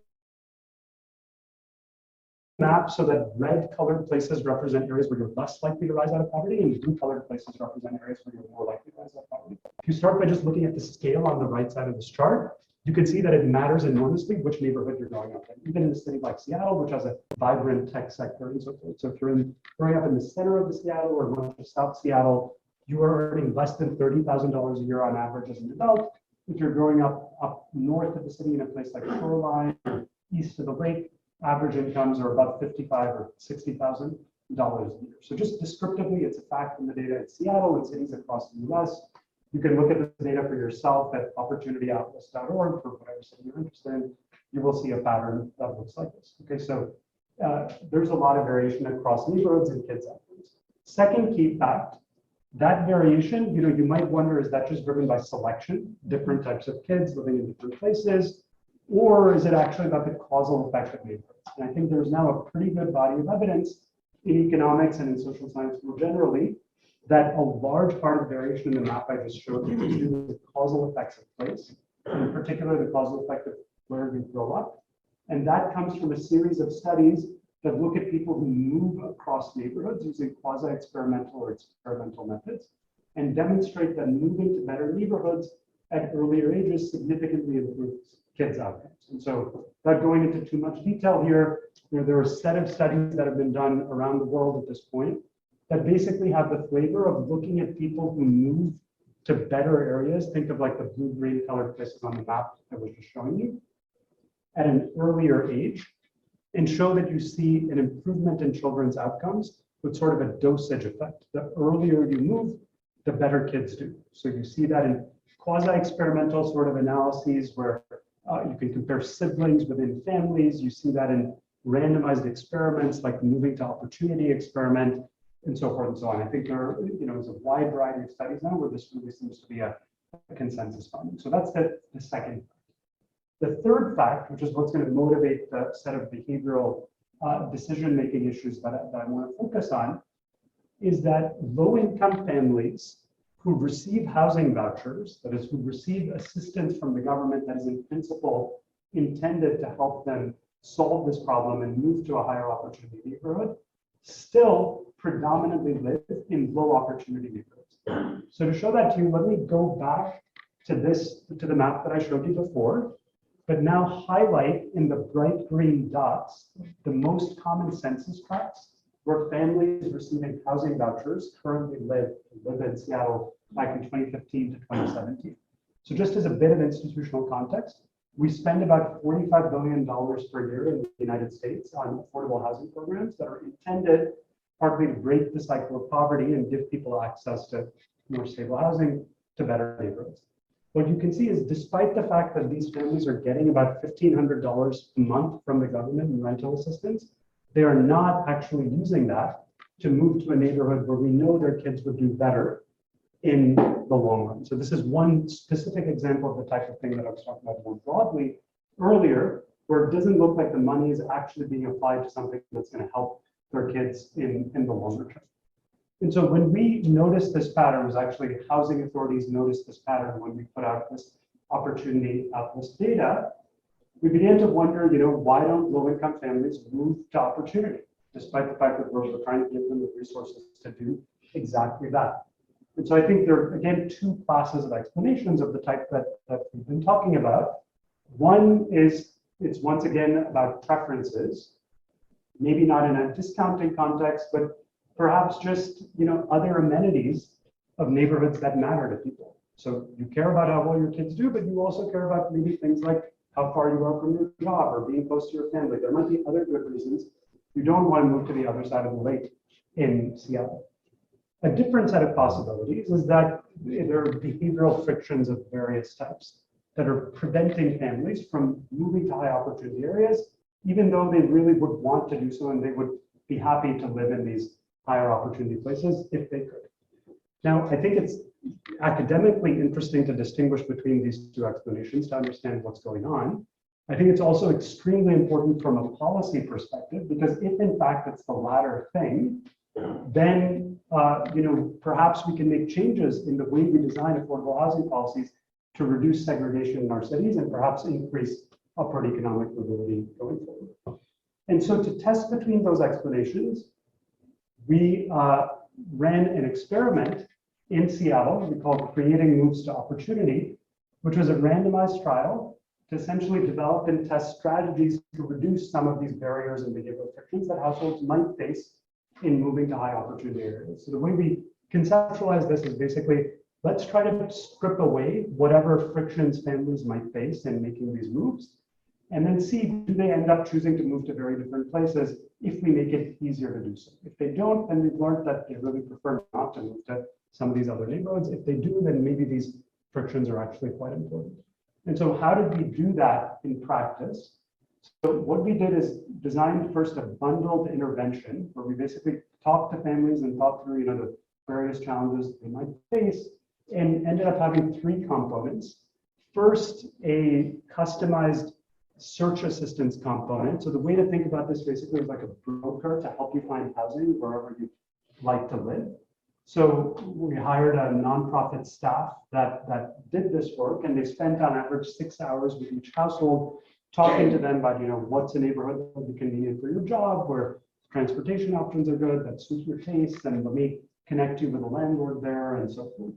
map so that red colored places represent areas where you're less likely to rise out of poverty, and blue colored places represent areas where you're more likely to rise out of poverty. you start by just looking at the scale on the right side of this chart, you can see that it matters enormously which neighborhood you're growing up in. Even in a city like Seattle, which has a vibrant tech sector and so forth. So if you're growing up in the center of the Seattle or much of South Seattle, you are earning less than $30,000 a year on average as an adult. If you're growing up north of the city in a place like Shoreline or east of the lake, average incomes are about $55,000 or $60,000 a year. So just descriptively, it's a fact from the data in Seattle and cities across the US. You can look at the data for yourself at opportunityatlas.org for whatever city you're interested in. You will see a pattern that looks like this. Okay, so there's a lot of variation across neighborhoods and kids' outcomes. Second key fact, that variation, you might wonder, is that just driven by selection, different types of kids living in different places, or is it actually about the causal effect of neighborhoods? And I think there's now a pretty good body of evidence in economics and in social science more generally that a large part of the variation in the map I just showed you is due to the causal effects of place, in particular the causal effect of where you grow up. And that comes from a series of studies that look at people who move across neighborhoods using quasi-experimental or experimental methods and demonstrate that moving to better neighborhoods at earlier ages significantly improves kids' outcomes. And so, without going into too much detail here, there are a set of studies that have been done around the world at this point that basically have the flavor of looking at people who move to better areas. Think of like the blue-green colored places on the map I was just showing you at an earlier age, and show that you see an improvement in children's outcomes with sort of a dosage effect. The earlier you move, the better kids do. So you see that in quasi-experimental sort of analyses where you can compare siblings within families. You see that in randomized experiments like the moving to opportunity experiment and so forth and so on. I think there is a wide variety of studies now where this really seems to be a consensus finding. So that's the second. The third fact, which is what's going to motivate the set of behavioral decision-making issues that I want to focus on, is that low-income families who receive housing vouchers, that is, who receive assistance from the government that is in principle intended to help them solve this problem and move to a higher opportunity neighborhood, still predominantly live in low opportunity neighborhoods. So to show that to you, let me go back to the map that I showed you before, but now highlight in the bright green dots the most common census tracts where families receiving housing vouchers currently live in Seattle back in 2015 to 2017. So just as a bit of institutional context, we spend about $45 billion per year in the United States on affordable housing programs that are intended partly to break the cycle of poverty and give people access to more stable housing to better neighborhoods. What you can see is despite the fact that these families are getting about $1,500 a month from the government in rental assistance, they are not actually using that to move to a neighborhood where we know their kids would do better in the long run. So this is one specific example of the type of thing that I was talking about more broadly earlier, where it doesn't look like the money is actually being applied to something that's going to help their kids in the longer term. And so when we noticed this pattern, it was actually housing authorities noticed this pattern when we put out this opportunity atlas data, we began to wonder, why don't low-income families move to opportunity, despite the fact that we're trying to give them the resources to do exactly that. And so I think there are, again, two classes of explanations of the type that we've been talking about. One is, it's once again about preferences, maybe not in a discounting context, but perhaps just other amenities of neighborhoods that matter to people. So you care about how well your kids do, but you also care about maybe things like how far you are from your job or being close to your family. There might be other good reasons you don't want to move to the other side of the lake in Seattle. A different set of possibilities is that there are behavioral frictions of various types that are preventing families from moving to high opportunity areas, even though they really would want to do so and they would be happy to live in these higher opportunity places if they could. Now, I think it's academically interesting to distinguish between these two explanations to understand what's going on. I think it's also extremely important from a policy perspective, because if in fact it's the latter thing, then perhaps we can make changes in the way we design affordable housing policies to reduce segregation in our cities and perhaps increase upward economic mobility going forward. And so to test between those explanations, we ran an experiment in Seattle we called Creating Moves to Opportunity, which was a randomized trial to essentially develop and test strategies to reduce some of these barriers and behavioral frictions that households might face in moving to high opportunity areas. So the way we conceptualize this is basically, let's try to strip away whatever frictions families might face in making these moves, and then see, do they end up choosing to move to very different places if we make it easier to do so. If they don't, then we've learned that they really prefer not to move to some of these other neighborhoods. If they do, then maybe these frictions are actually quite important. And so how did we do that in practice? So what we did is designed first a bundled intervention where we basically talked to families and thought through, the various challenges they might face, and ended up having three components. First, a customized search assistance component. So the way to think about this basically is like a broker to help you find housing wherever you like to live. So we hired a nonprofit staff that did this work, and they spent on average 6 hours with each household, talking to them about, what's a neighborhood that would be convenient for your job, where transportation options are good, that suit your tastes, and let me connect you with a landlord there, and so forth.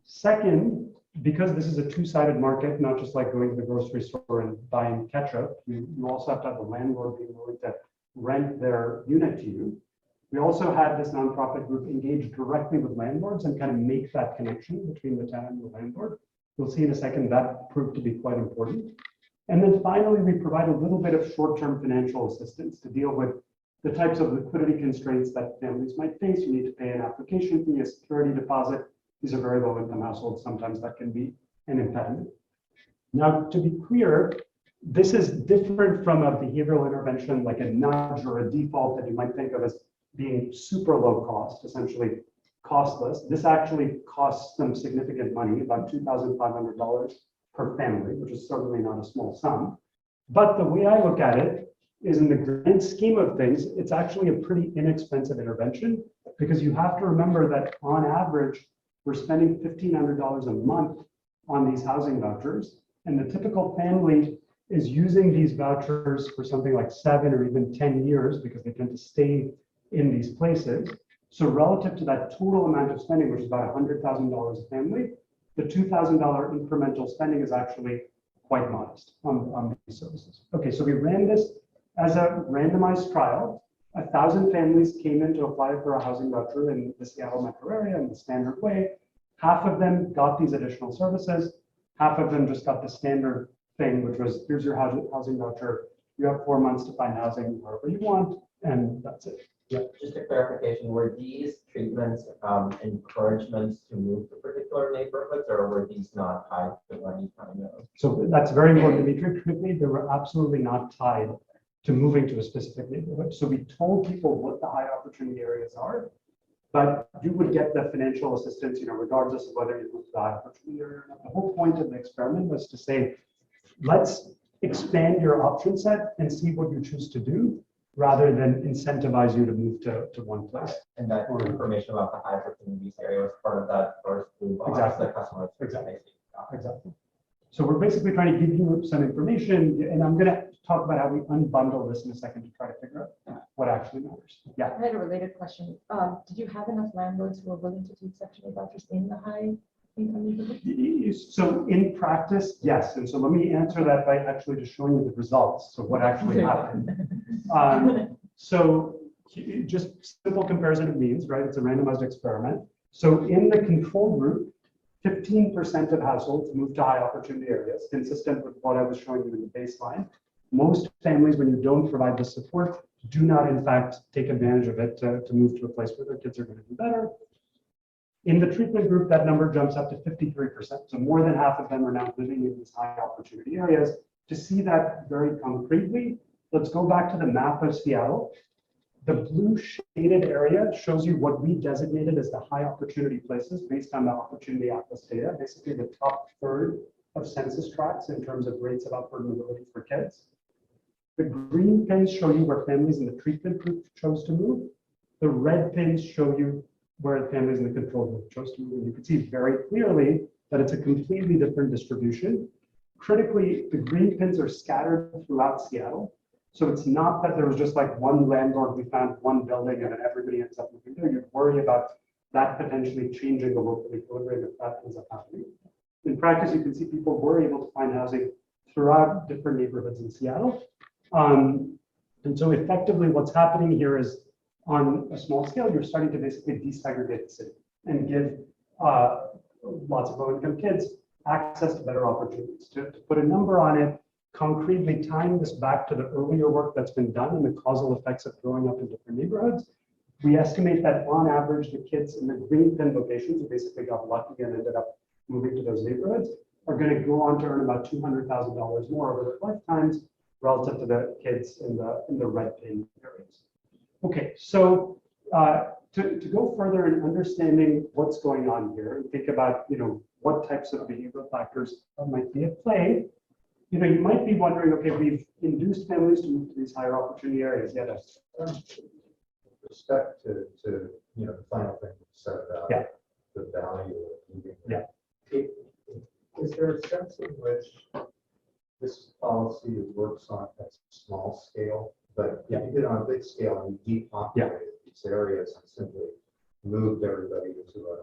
Second, because this is a two-sided market, not just like going to the grocery store and buying ketchup, you also have to have the landlord being willing to rent their unit to you. We also had this nonprofit group engage directly with landlords and kind of make that connection between the tenant and the landlord. We'll see in a second that proved to be quite important. And then finally, we provide a little bit of short-term financial assistance to deal with the types of liquidity constraints that families might face. You need to pay an application fee, a security deposit. These are very low-income households. Sometimes that can be an impediment. Now, to be clear, this is different from a behavioral intervention like a nudge or a default that you might think of as being super low cost, essentially costless. This actually costs them significant money, about $2,500 per family, which is certainly not a small sum. But the way I look at it is, in the grand scheme of things, it's actually a pretty inexpensive intervention, because you have to remember that on average, we're spending $1,500 a month on these housing vouchers. And the typical family is using these vouchers for something like 7 or even 10 years, because they tend to stay in these places. So relative to that total amount of spending, which is about $100,000 a family, the $2,000 incremental spending is actually quite modest on these services. Okay, so we ran this as a randomized trial. 1,000 families came in to apply for a housing voucher in the Seattle metro area in the standard way. Half of them got these additional services. Half of them just got the standard thing, which was, here's your housing voucher. You have 4 months to find housing wherever you want, and that's it. Yeah. Just a clarification, were these treatments encouragements to move to particular neighborhoods, or were these not tied to any kind of? So that's very important, Dmitry. Quickly, they were absolutely not tied to moving to a specific neighborhood. So we told people what the high opportunity areas are, but you would get the financial assistance, regardless of whether you move to the high opportunity area or not. The whole point of the experiment was to say, let's expand your option set and see what you choose to do, rather than incentivize you to move to one place. And that information about the high opportunities area was part of that first blue box. Exactly. The customer. Exactly. Exactly. So we're basically trying to give you some information, and I'm going to talk about how we unbundle this in a second to try to figure out what actually matters. Yeah. I had a related question. Did you have enough landlords who were willing to take Section 8 vouchers in the high income neighborhoods? So in practice, yes. And so let me answer that by actually just showing you the results. So what actually happened. So just simple comparison of means, right? It's a randomized experiment. So in the control group, 15% of households moved to high opportunity areas, consistent with what I was showing you in the baseline. Most families, when you don't provide the support, do not in fact take advantage of it to move to a place where their kids are going to do better. In the treatment group, that number jumps up to 53%. So more than half of them are now living in these high opportunity areas. To see that very concretely, let's go back to the map of Seattle. The blue shaded area shows you what we designated as the high opportunity places based on the Opportunity Atlas data, basically the top third of census tracts in terms of rates of upward mobility for kids. The green pins show you where families in the treatment group chose to move. The red pins show you where families in the control group chose to move. And you can see very clearly that it's a completely different distribution. Critically, the green pins are scattered throughout Seattle. So it's not that there was just like one landlord, we found one building and then everybody ends up moving there. You'd worry about that potentially changing the local equilibrium if that ends up happening. In practice, you can see people were able to find housing throughout different neighborhoods in Seattle. And so effectively what's happening here is on a small scale, you're starting to basically desegregate the city and give lots of low-income kids access to better opportunities. To put a number on it, concretely tying this back to the earlier work that's been done and the causal effects of growing up in different neighborhoods, we estimate that on average, the kids in the green pin locations who basically got lucky and ended up moving to those neighborhoods are going to go on to earn about $200,000 more over their lifetimes relative to the kids in the red pin areas. Okay, so to go further in understanding what's going on here and think about what types of behavioral factors might be at play, you might be wondering, okay, we've induced families to move to these higher opportunity areas. Yeah, that's With respect to the final thing you said about the value of moving. Yeah. Is there a sense in which this policy works on a small scale, but if you did it on a big scale and you depopulated these areas and simply moved everybody into a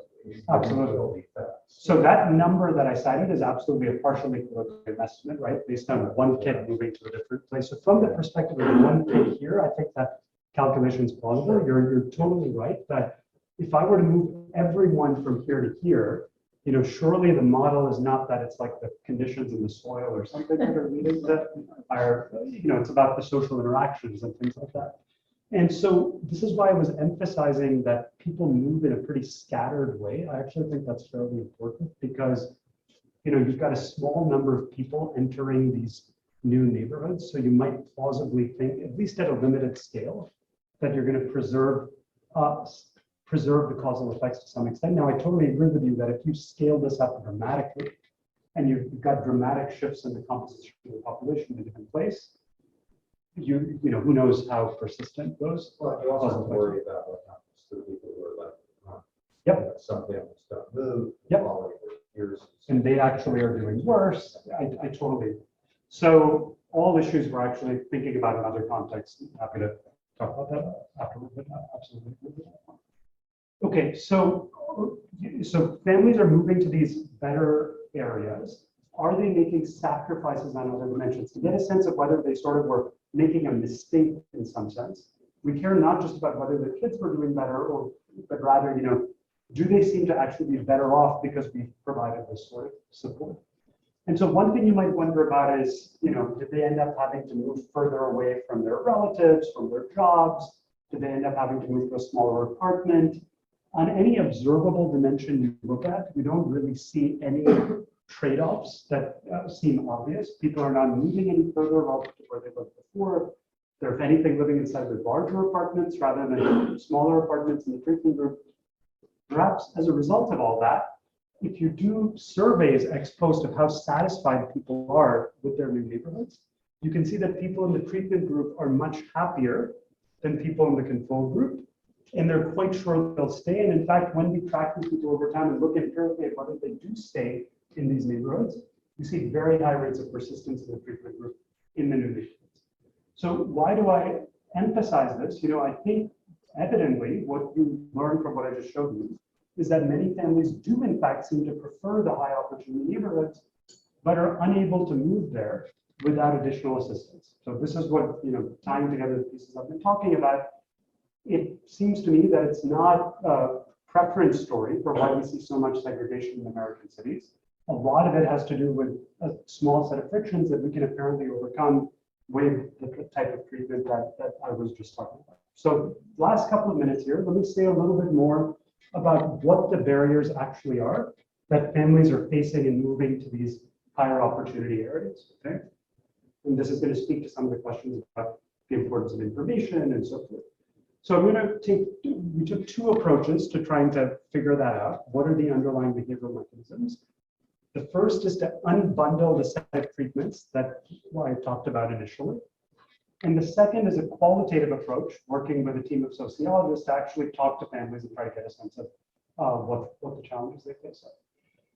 Absolutely. So that number that I cited is absolutely a partial equilibrium estimate, right? Based on one kid moving to a different place. So from the perspective of one kid here, I think that calculation is plausible. You're totally right that if I were to move everyone from here to here, surely the model is not that it's like the conditions in the soil or something that are leading to our, it's about the social interactions and things like that. And so this is why I was emphasizing that people move in a pretty scattered way. I actually think that's fairly important because, you've got a small number of people entering these new neighborhoods. So you might plausibly think, at least at a limited scale, that you're going to preserve the causal effects to some extent. Now, I totally agree with you that if you scale this up dramatically and you've got dramatic shifts in the composition of the population in a different place, who knows how persistent those. Well, you also have to worry about what happens to the people who are left behind. Yep. Some families don't move. Yep. Quality of their years. And they actually are doing worse. I totally. So all issues we're actually thinking about in other contexts. Happy to talk about that afterward, but absolutely. Okay, so families are moving to these better areas. Are they making sacrifices on other dimensions? To get a sense of whether they sort of were making a mistake in some sense, we care not just about whether the kids were doing better, but rather, do they seem to actually be better off because we've provided this sort of support? And so one thing you might wonder about is, did they end up having to move further away from their relatives, from their jobs? Did they end up having to move to a smaller apartment? On any observable dimension you look at, we don't really see any trade-offs that seem obvious. People are not moving any further relative to where they lived before. They're, if anything, living inside the larger apartments rather than smaller apartments in the treatment group. Perhaps as a result of all that, if you do surveys ex post of how satisfied people are with their new neighborhoods, you can see that people in the treatment group are much happier than people in the control group. And they're quite sure they'll stay. And in fact, when we track these people over time and look empirically at whether they do stay in these neighborhoods, you see very high rates of persistence in the treatment group in the new neighborhoods. So why do I emphasize this? I think evidently what you learn from what I just showed you is that many families do in fact seem to prefer the high opportunity neighborhoods, but are unable to move there without additional assistance. So this is what, tying together the pieces I've been talking about, it seems to me that it's not a preference story for why we see so much segregation in American cities. A lot of it has to do with a small set of frictions that we can apparently overcome with the type of treatment that I was just talking about. So last couple of minutes here, let me say a little bit more about what the barriers actually are that families are facing in moving to these higher opportunity areas, okay? And this is going to speak to some of the questions about the importance of information and so forth. So I'm going to we took two approaches to trying to figure that out. What are the underlying behavioral mechanisms? The first is to unbundle the set of treatments that I talked about initially. And the second is a qualitative approach, working with a team of sociologists to actually talk to families and try to get a sense of what the challenges they face are.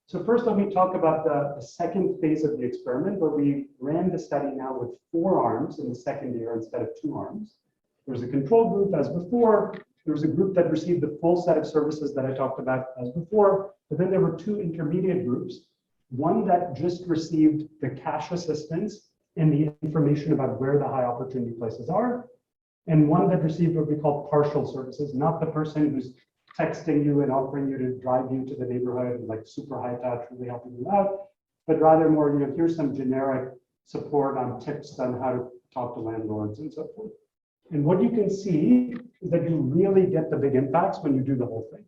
So first, let me talk about the second phase of the experiment, where we ran the study now with 4 arms in the second year instead of 2 arms. There's a control group as before, There was a group that received the full set of services that I talked about as before, but then there were two intermediate groups. One that just received the cash assistance and the information about where the high opportunity places are, and one that received what we call partial services, not the person who's texting you and offering you to drive you to the neighborhood, like super high touch, really helping you out, but rather more, here's some generic support on tips on how to talk to landlords and so forth. And what you can see is that you really get the big impacts when you do the whole thing.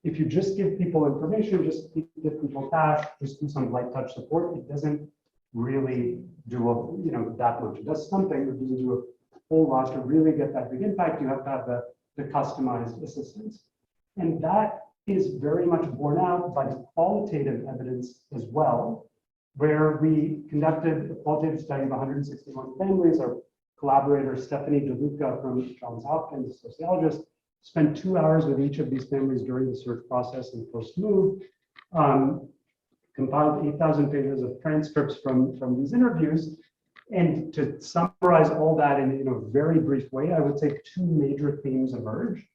If you just give people information, just give people cash, just do some light touch support, it doesn't really do that much. It does something, but it doesn't do a whole lot. To really get that big impact, you have to have the customized assistance. And that is very much borne out by the qualitative evidence as well, where we conducted a qualitative study of 161 families. Our collaborator, Stephanie DeLuca from Johns Hopkins, a sociologist, spent 2 hours with each of these families during the search process and post-move, compiled 8,000 pages of transcripts from these interviews. And to summarize all that in a very brief way, I would say two major themes emerge.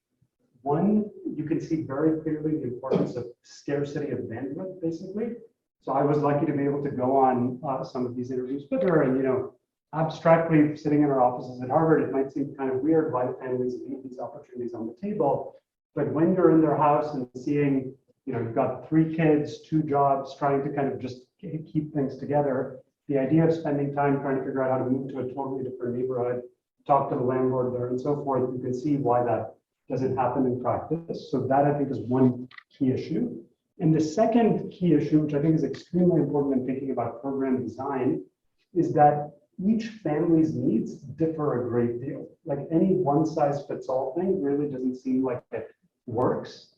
One, you can see very clearly the importance of scarcity of bandwidth, basically. So I was lucky to be able to go on some of these interviews with her, and abstractly sitting in our offices at Harvard, it might seem kind of weird why families leave these opportunities on the table. But when you're in their house and seeing, you've got 3 kids, 2 jobs, trying to kind of just keep things together, the idea of spending time trying to figure out how to move to a totally different neighborhood, talk to the landlord there and so forth, you can see why that doesn't happen in practice. So that I think is one key issue. And the second key issue, which I think is extremely important in thinking about program design, is that each family's needs differ a great deal. Like any one-size-fits-all thing really doesn't seem like it works.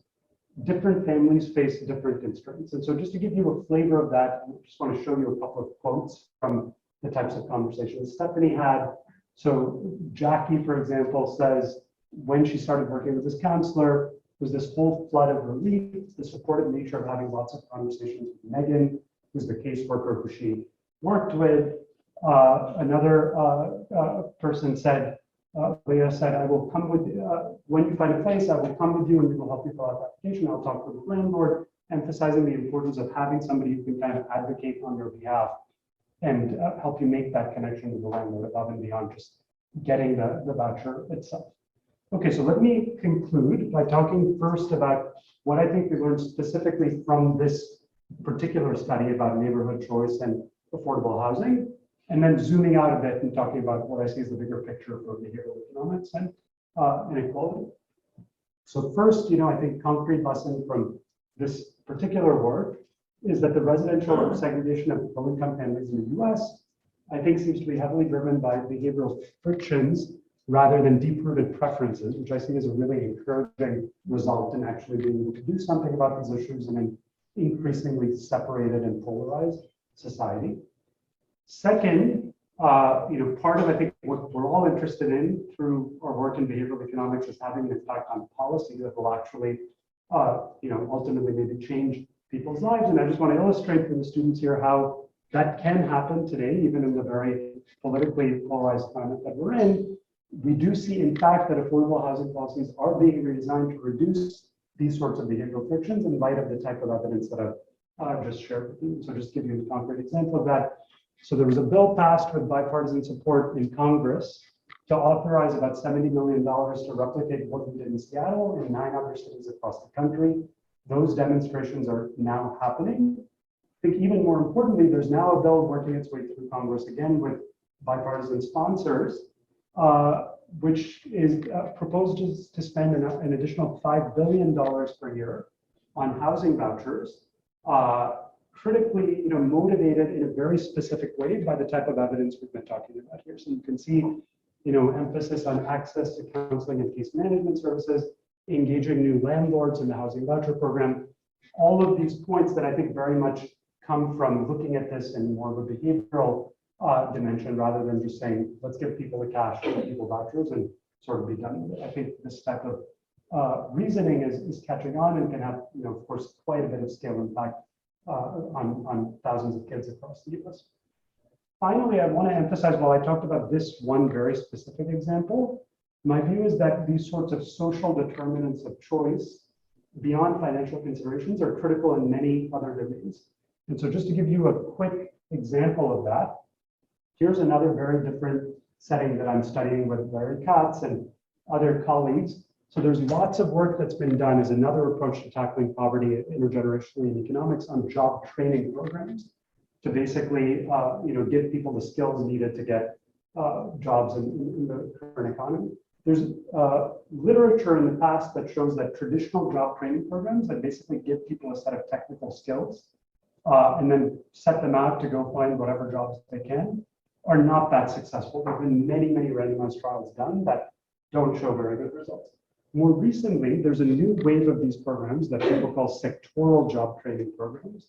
Different families face different constraints. And so just to give you a flavor of that, I just want to show you a couple of quotes from the types of conversations Stephanie had. So Jackie, for example, says, when she started working with this counselor, was this whole flood of relief, the supportive nature of having lots of conversations with Megan, who's the caseworker who she worked with. Another person said, Leah said, I will come with, when you find a place, I will come with you and we will help you fill out the application. I'll talk to the landlord, emphasizing the importance of having somebody who can kind of advocate on your behalf and help you make that connection with the landlord above and beyond just getting the voucher itself. Okay, so let me conclude by talking first about what I think we learned specifically from this particular study about neighborhood choice and affordable housing, and then zooming out a bit and talking about what I see as the bigger picture for behavioral economics and inequality. So first, I think concrete lesson from this particular work is that the residential segregation of low-income families in the US, I think seems to be heavily driven by behavioral frictions rather than deep-rooted preferences, which I see as a really encouraging result in actually being able to do something about these issues in an increasingly separated and polarized society. Second, part of, I think, what we're all interested in through our work in behavioral economics is having an impact on policy that will actually, ultimately maybe change people's lives. And I just want to illustrate for the students here how that can happen today, even in the very politically polarized climate that we're in. We do see, in fact, that affordable housing policies are being redesigned to reduce these sorts of behavioral frictions in light of the type of evidence that I've just shared with you. So just give you a concrete example of that. So there was a bill passed with bipartisan support in Congress to authorize about $70 million to replicate what we did in Seattle and 9 other cities across the country. Those demonstrations are now happening. I think even more importantly, there's now a bill working its way through Congress again with bipartisan sponsors, which is proposed to spend an additional $5 billion per year on housing vouchers, critically, motivated in a very specific way by the type of evidence we've been talking about here. So you can see, emphasis on access to counseling and case management services, engaging new landlords in the housing voucher program. All of these points that I think very much come from looking at this in more of a behavioral dimension rather than just saying, let's give people the cash, give people vouchers and sort of be done with it. I think this type of reasoning is catching on and can have, of course, quite a bit of scale impact on thousands of kids across the US. Finally, I want to emphasize, while I talked about this one very specific example, My view is that these sorts of social determinants of choice beyond financial considerations are critical in many other domains. And so just to give you a quick example of that, here's another very different setting that I'm studying with Larry Katz and other colleagues. So there's lots of work that's been done as another approach to tackling poverty intergenerationally in economics on job training programs to basically give people the skills needed to get jobs in the current economy. There's literature in the past that shows that traditional job training programs that basically give people a set of technical skills and then set them out to go find whatever jobs they can are not that successful. There have been many, many randomized trials done that don't show very good results. More recently, there's a new wave of these programs that people call sectoral job training programs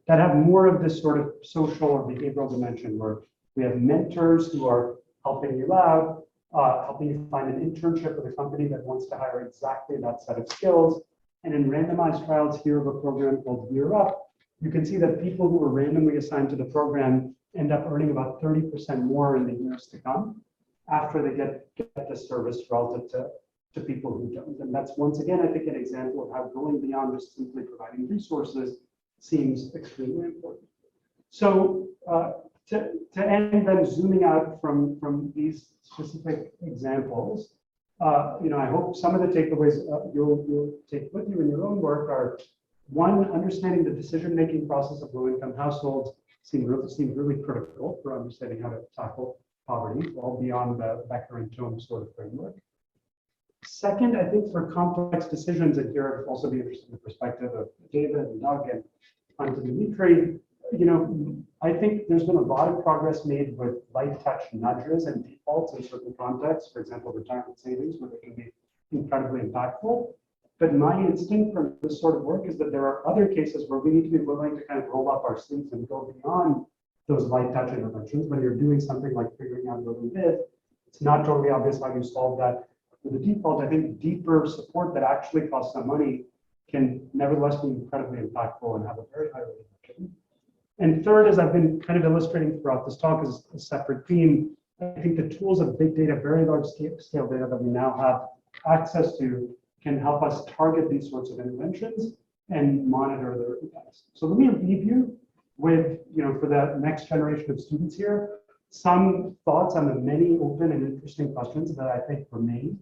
that have more of this sort of social or behavioral dimension where we have mentors who are helping you out, helping you find an internship with a company that wants to hire exactly that set of skills. And in randomized trials here of a program called Year Up, you can see that people who were randomly assigned to the program end up earning about 30% more in the years to come after they get this service relative to people who don't. And that's once again, I think, an example of how going beyond just simply providing resources seems extremely important. So to end then zooming out from these specific examples, I hope some of the takeaways you'll take with you in your own work are, one, understanding the decision-making process of low-income households seems really critical for understanding how to tackle poverty, well beyond the Becker and Tome sort of framework. Second, I think for complex decisions, and here I'd also be interested in the perspective of David and Doug and onto Dmitry, I think there's been a lot of progress made with light touch nudges and defaults in certain contexts, for example, retirement savings, where they can be incredibly impactful. But my instinct from this sort of work is that there are other cases where we need to be willing to kind of roll up our sleeves and go beyond those light touch interventions. When you're doing something like figuring out where we live, it's not totally obvious how you solve that with the default. I think deeper support that actually costs some money can nevertheless be incredibly impactful and have a very high rate of return. And third, as I've been kind of illustrating throughout this talk as a separate theme, I think the tools of big data, very large scale data that we now have access to can help us target these sorts of interventions and monitor their impacts. So let me leave you with, for the next generation of students here, some thoughts on the many open and interesting questions that I think remain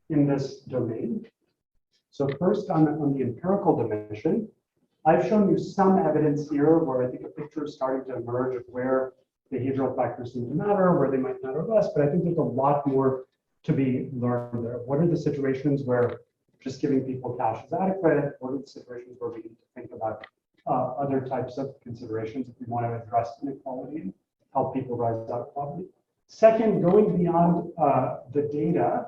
in this domain. So first, on the empirical dimension, I've shown you some evidence here where I think a picture is starting to emerge of where behavioral factors seem to matter, where they might matter less, but I think there's a lot more to be learned there. What are the situations where just giving people cash is adequate? What are the situations where we need to think about other types of considerations if we want to address inequality and help people rise out of poverty? Second, going beyond the data,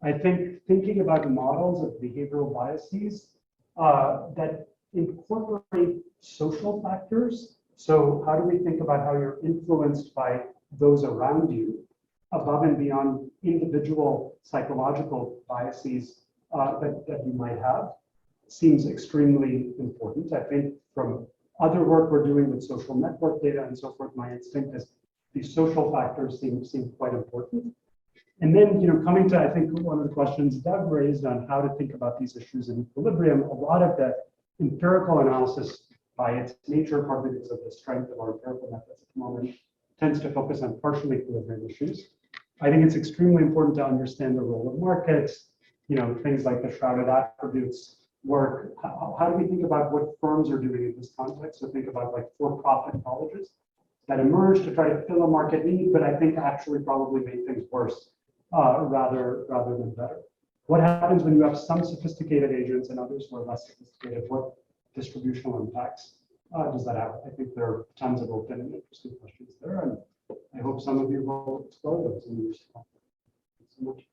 I think thinking about models of behavioral biases that incorporate social factors. So how do we think about how you're influenced by those around you above and beyond individual psychological biases that you might have? Seems extremely important. I think from other work we're doing with social network data and so forth, my instinct is these social factors seem quite important. And then, coming to, I think, one of the questions Doug raised on how to think about these issues in equilibrium, a lot of the empirical analysis by its nature, partly because of the strength of our empirical methods at the moment, tends to focus on partial equilibrium issues. I think it's extremely important to understand the role of markets, things like the shrouded attributes work. How do we think about what firms are doing in this context? So think about like for-profit colleges that emerge to try to fill a market need, but I think actually probably make things worse rather than better. What happens when you have some sophisticated agents and others who are less sophisticated? What distributional impacts does that have? I think there are tons of open and interesting questions there, and I hope some of you will explore those in your talk. Thanks so much.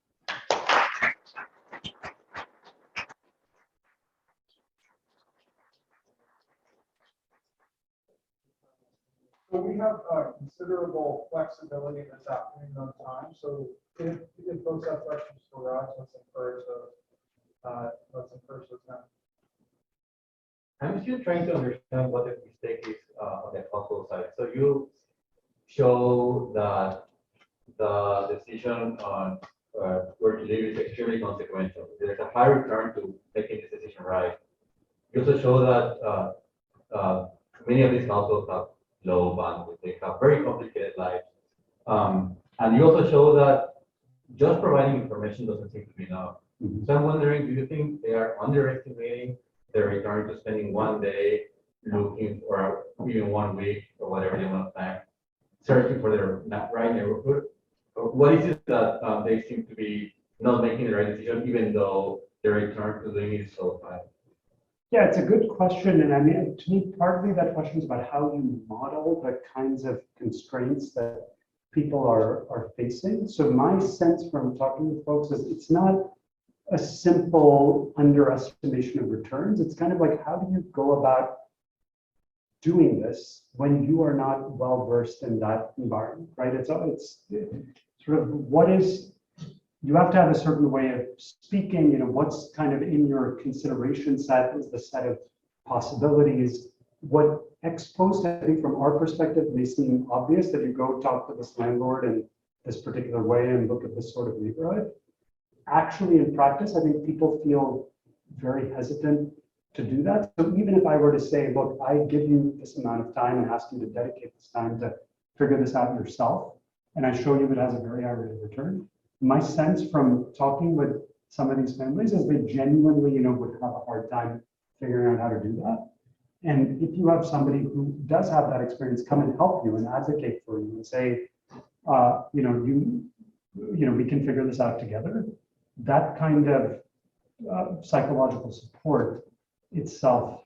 So we have considerable flexibility this afternoon on time. So if folks have questions for Raj, let's encourage those now. I'm still trying to understand what the mistake is on the causal side. So you show that the decision on where to behavior is extremely consequential. There's a high return to making this decision right. You also show that many of these households have low bandwidth, they have very complicated lives. And you also show that just providing information doesn't seem to be enough. So I'm wondering, do you think they are underestimating the return to spending one day looking for even 1 week or whatever amount of time searching for their right neighborhood? Or what is it that they seem to be not making the right decision, even though the return to doing it is so high? Yeah, it's a good question. And I mean, to me, partly that question is about how you model the kinds of constraints that people are facing. So my sense from talking with folks is it's not a simple underestimation of returns. It's kind of like, how do you go about doing this when you are not well versed in that environment, right? It's sort of what is, you have to have a certain way of speaking, what's kind of in your consideration set is the set of possibilities. What ex post, I think from our perspective, may seem obvious that you go talk to this landlord in this particular way and look at this sort of neighborhood. Actually, in practice, I think people feel very hesitant to do that. So even if I were to say, look, I give you this amount of time and ask you to dedicate this time to figure this out yourself, and I show you it has a very high rate of return, my sense from talking with some of these families is they genuinely, would have a hard time figuring out how to do that. And if you have somebody who does have that experience come and help you and advocate for you and say, we can figure this out together, that kind of psychological support itself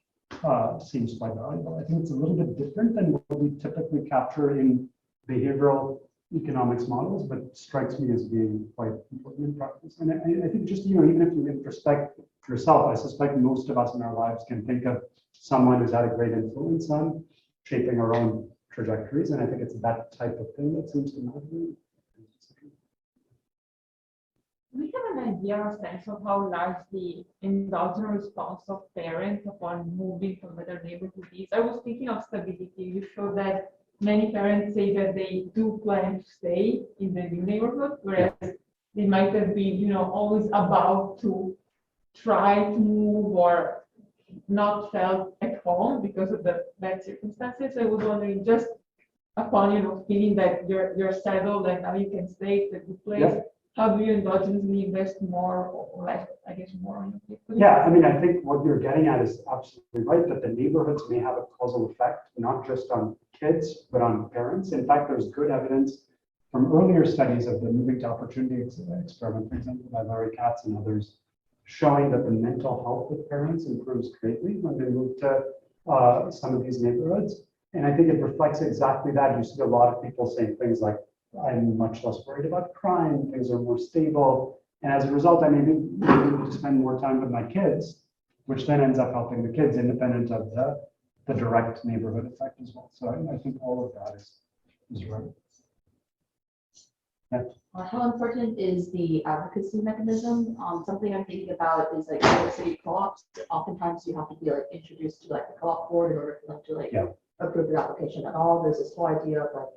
seems quite valuable. I think it's a little bit different than what we typically capture in behavioral economics models, but strikes me as being quite important in practice. And I think just, even if you introspect yourself, I suspect most of us in our lives can think of someone who's had a great influence on shaping our own trajectories. And I think it's that type of thing that seems to matter. We have an idea or sense of how large the endogenous response of parents upon moving from another neighborhood is. I was thinking of stability. You showed that many parents say that they do plan to stay in the new neighborhood, whereas they might have been, always about to try to move or not felt at home because of the bad circumstances. I was wondering, just upon, feeling that you're settled and now you can stay, it's a good place. Yeah. How do you endogenously invest more or less, I guess, more on your people? Yeah, I mean, I think what you're getting at is absolutely right, that the neighborhoods may have a causal effect, not just on kids, but on parents. In fact, there's good evidence from earlier studies of the moving to opportunity experiment, for example, by Larry Katz and others, showing that the mental health of parents improves greatly when they move to some of these neighborhoods. And I think it reflects exactly that. You see a lot of people saying things like, I'm much less worried about crime, things are more stable. And as a result, I may be able to spend more time with my kids, which then ends up helping the kids independent of the direct neighborhood effect as well. So I think all of that is right. Yeah. How important is the advocacy mechanism? Something I'm thinking about is like New York City co-ops. Oftentimes you have to be introduced to the co-op board in order for them to approve the application at all. There's this whole idea of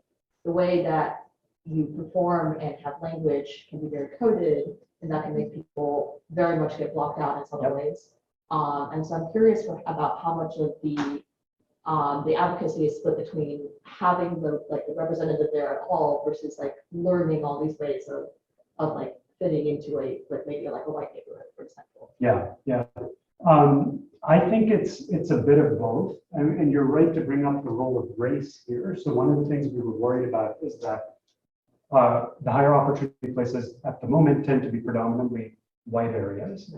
the way that you perform and have language can be very coded, and that can make people very much get blocked out in some ways. And so I'm curious about how much of the advocacy is split between having the representative there at all versus learning all these ways of fitting into maybe a white neighborhood, for example. Yeah. I think it's a bit of both, and you're right to bring up the role of race here. So one of the things we were worried about is that the higher opportunity places at the moment tend to be predominantly white areas.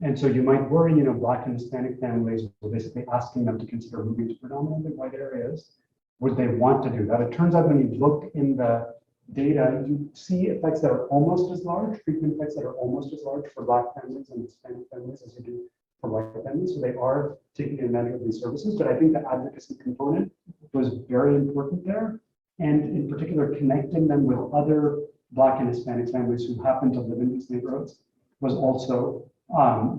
And so you might worry, Black and Hispanic families were basically asking them to consider moving to predominantly white areas. Would they want to do that? It turns out when you look in the data, you see effects that are almost as large, treatment effects that are almost as large for Black families and Hispanic families as you do for white families. So they are taking advantage of these services, but I think the advocacy component was very important there. And in particular, connecting them with other Black and Hispanic families who happen to live in these neighborhoods was also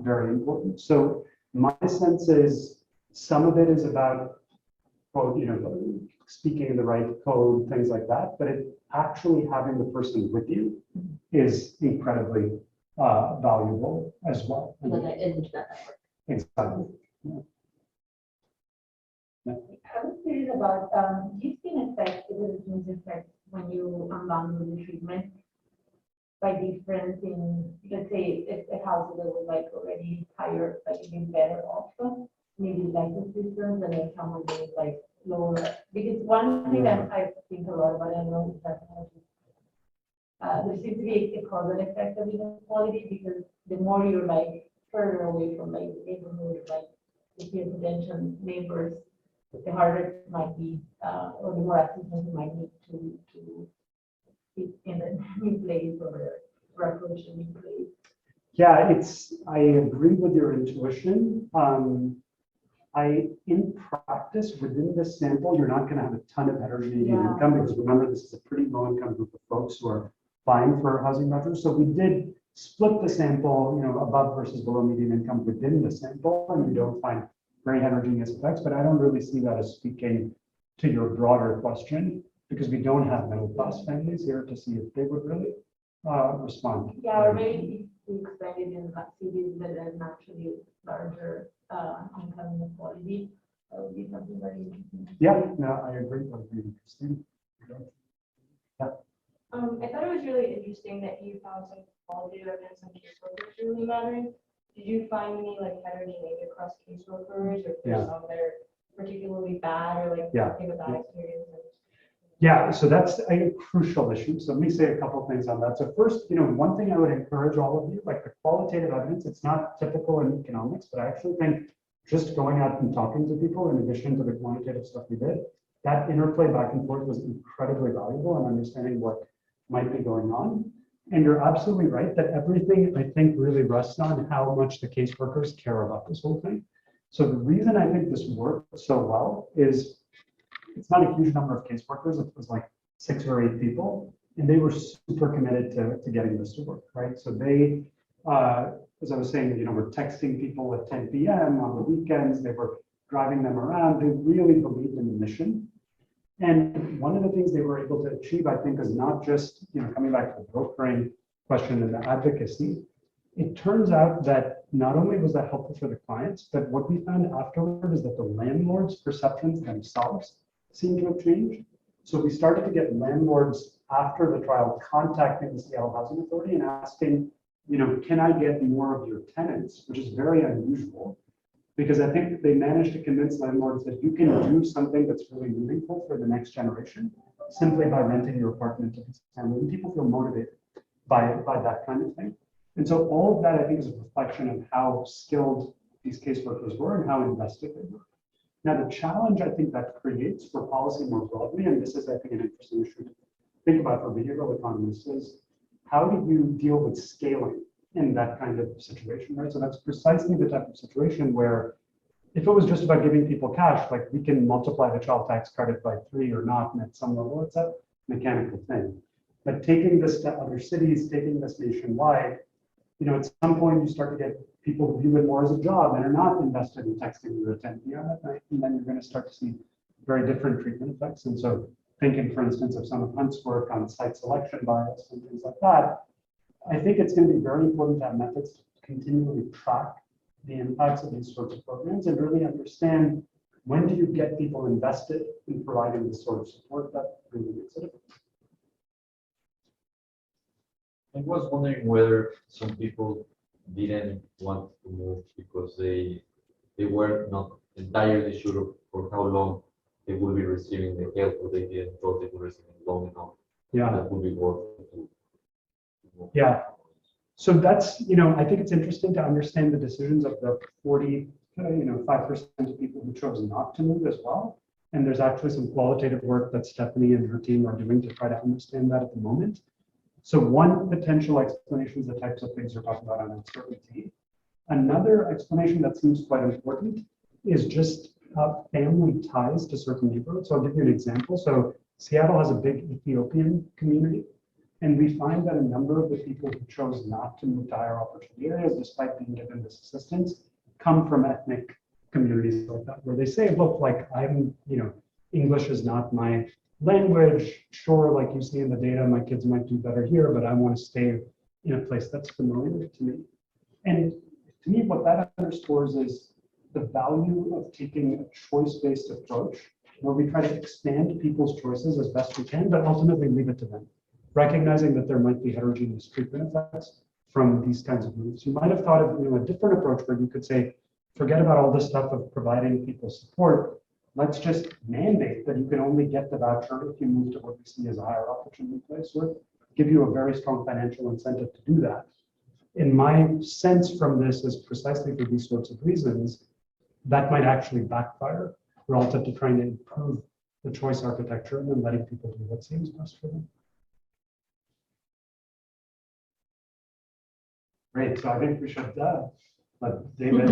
very important. So my sense is some of it is about, speaking in the right code, things like that, but actually having the person with you is incredibly valuable as well. And then into that network. Exactly. I was curious about, do you see an effect, effect when you unbundle the treatment by difference in, let's say, if a household that was like already higher, like even better off, maybe like the systems, and then someone that is like lower. Because one thing that I think a lot about, I know is that there seems to be a causal effect of inequality, because the more you're like further away from like the neighborhood, like if your potential neighbors, the harder it might be, or the more assistance you might need to fit in a new place or approach a new place. Yeah, I agree with your intuition. In practice, within this sample, you're not going to have a ton of heterogeneity in income, because remember, this is a pretty low income group of folks who are applying for housing vouchers. So we did split the sample, above versus below median income within the sample, and you don't find very heterogeneous effects, but I don't really see that as speaking to your broader question, because we don't have middle class families here to see if they would really respond. Yeah, or maybe if we expand it in cities that are naturally larger income inequality, that would be something very interesting. Yeah, no, I agree. That would be interesting. Yeah. I thought it was really interesting that you found some qualitative evidence on caseworkers really mattering. Did you find any like heterogeneity across caseworkers, or if there's some that are particularly bad, or like having a bad experience? Yeah, so that's a crucial issue. So let me say a couple of things on that. So first, one thing I would encourage all of you, like the qualitative evidence, it's not typical in economics, but I actually think just going out and talking to people, in addition to the quantitative stuff we did, that interplay back and forth was incredibly valuable in understanding what might be going on. And you're absolutely right that everything, I think, really rests on how much the caseworkers care about this whole thing. So the reason I think this worked so well is it's not a huge number of caseworkers. It was like 6 or 8 people, and they were super committed to getting this to work, right? So they, as I was saying, were texting people at 10 p.m. on the weekends. They were driving them around. They really believed in the mission. And one of the things they were able to achieve, I think, is not just, coming back to the brokering question and the advocacy. It turns out that not only was that helpful for the clients, but what we found afterward is that the landlords' perceptions themselves seem to have changed. So we started to get landlords after the trial contacting the Seattle Housing Authority and asking, can I get more of your tenants, which is very unusual. Because I think they managed to convince landlords that you can do something that's really meaningful for the next generation simply by renting your apartment to this family. And people feel motivated by that kind of thing. And so all of that, I think, is a reflection of how skilled these caseworkers were and how invested they were. Now, the challenge I think that creates for policy more broadly, and this is, I think, an interesting issue to think about for behavioral economists, is how do you deal with scaling in that kind of situation, right? So that's precisely the type of situation where if it was just about giving people cash, like we can multiply the child tax credit by 3 or not, and at some level it's a mechanical thing. But taking this to other cities, taking this nationwide, at some point you start to get people who view it more as a job and are not invested in texting you at 10 p.m. at night, and then you're going to start to see very different treatment effects. And so thinking, for instance, of some of Hunt's work on site selection bias and things like that, I think it's going to be very important to have methods to continually track the impacts of these sorts of programs and really understand when do you get people invested in providing this sort of support that really makes a difference. I was wondering whether some people didn't want to move because they were not entirely sure for how long they will be receiving the help, or they didn't thought they were receiving long enough. Yeah. That would be worth it. Yeah. So that's, I think it's interesting to understand the decisions of the 5% of people who chose not to move as well. And there's actually some qualitative work that Stephanie and her team are doing to try to understand that at the moment. So one potential explanation is the types of things you're talking about on uncertainty. Another explanation that seems quite important is just family ties to certain neighborhoods. So I'll give you an example. So Seattle has a big Ethiopian community. And we find that a number of the people who chose not to move to higher opportunity areas, despite being given this assistance, come from ethnic communities like that, where they say, look, like English is not my language. Sure, like you see in the data, my kids might do better here, but I want to stay in a place that's familiar to me. And to me, what that underscores is the value of taking a choice-based approach where we try to expand people's choices as best we can, but ultimately leave it to them, recognizing that there might be heterogeneous treatment effects from these kinds of moves. You might have thought of a different approach where you could say, forget about all this stuff of providing people support. Let's just mandate that you can only get the voucher if you move to what we see as a higher opportunity place, or give you a very strong financial incentive to do that. In my sense from this is precisely for these sorts of reasons, that might actually backfire relative to trying to improve the choice architecture and then letting people do what seems best for them. Great, so I think we should let David.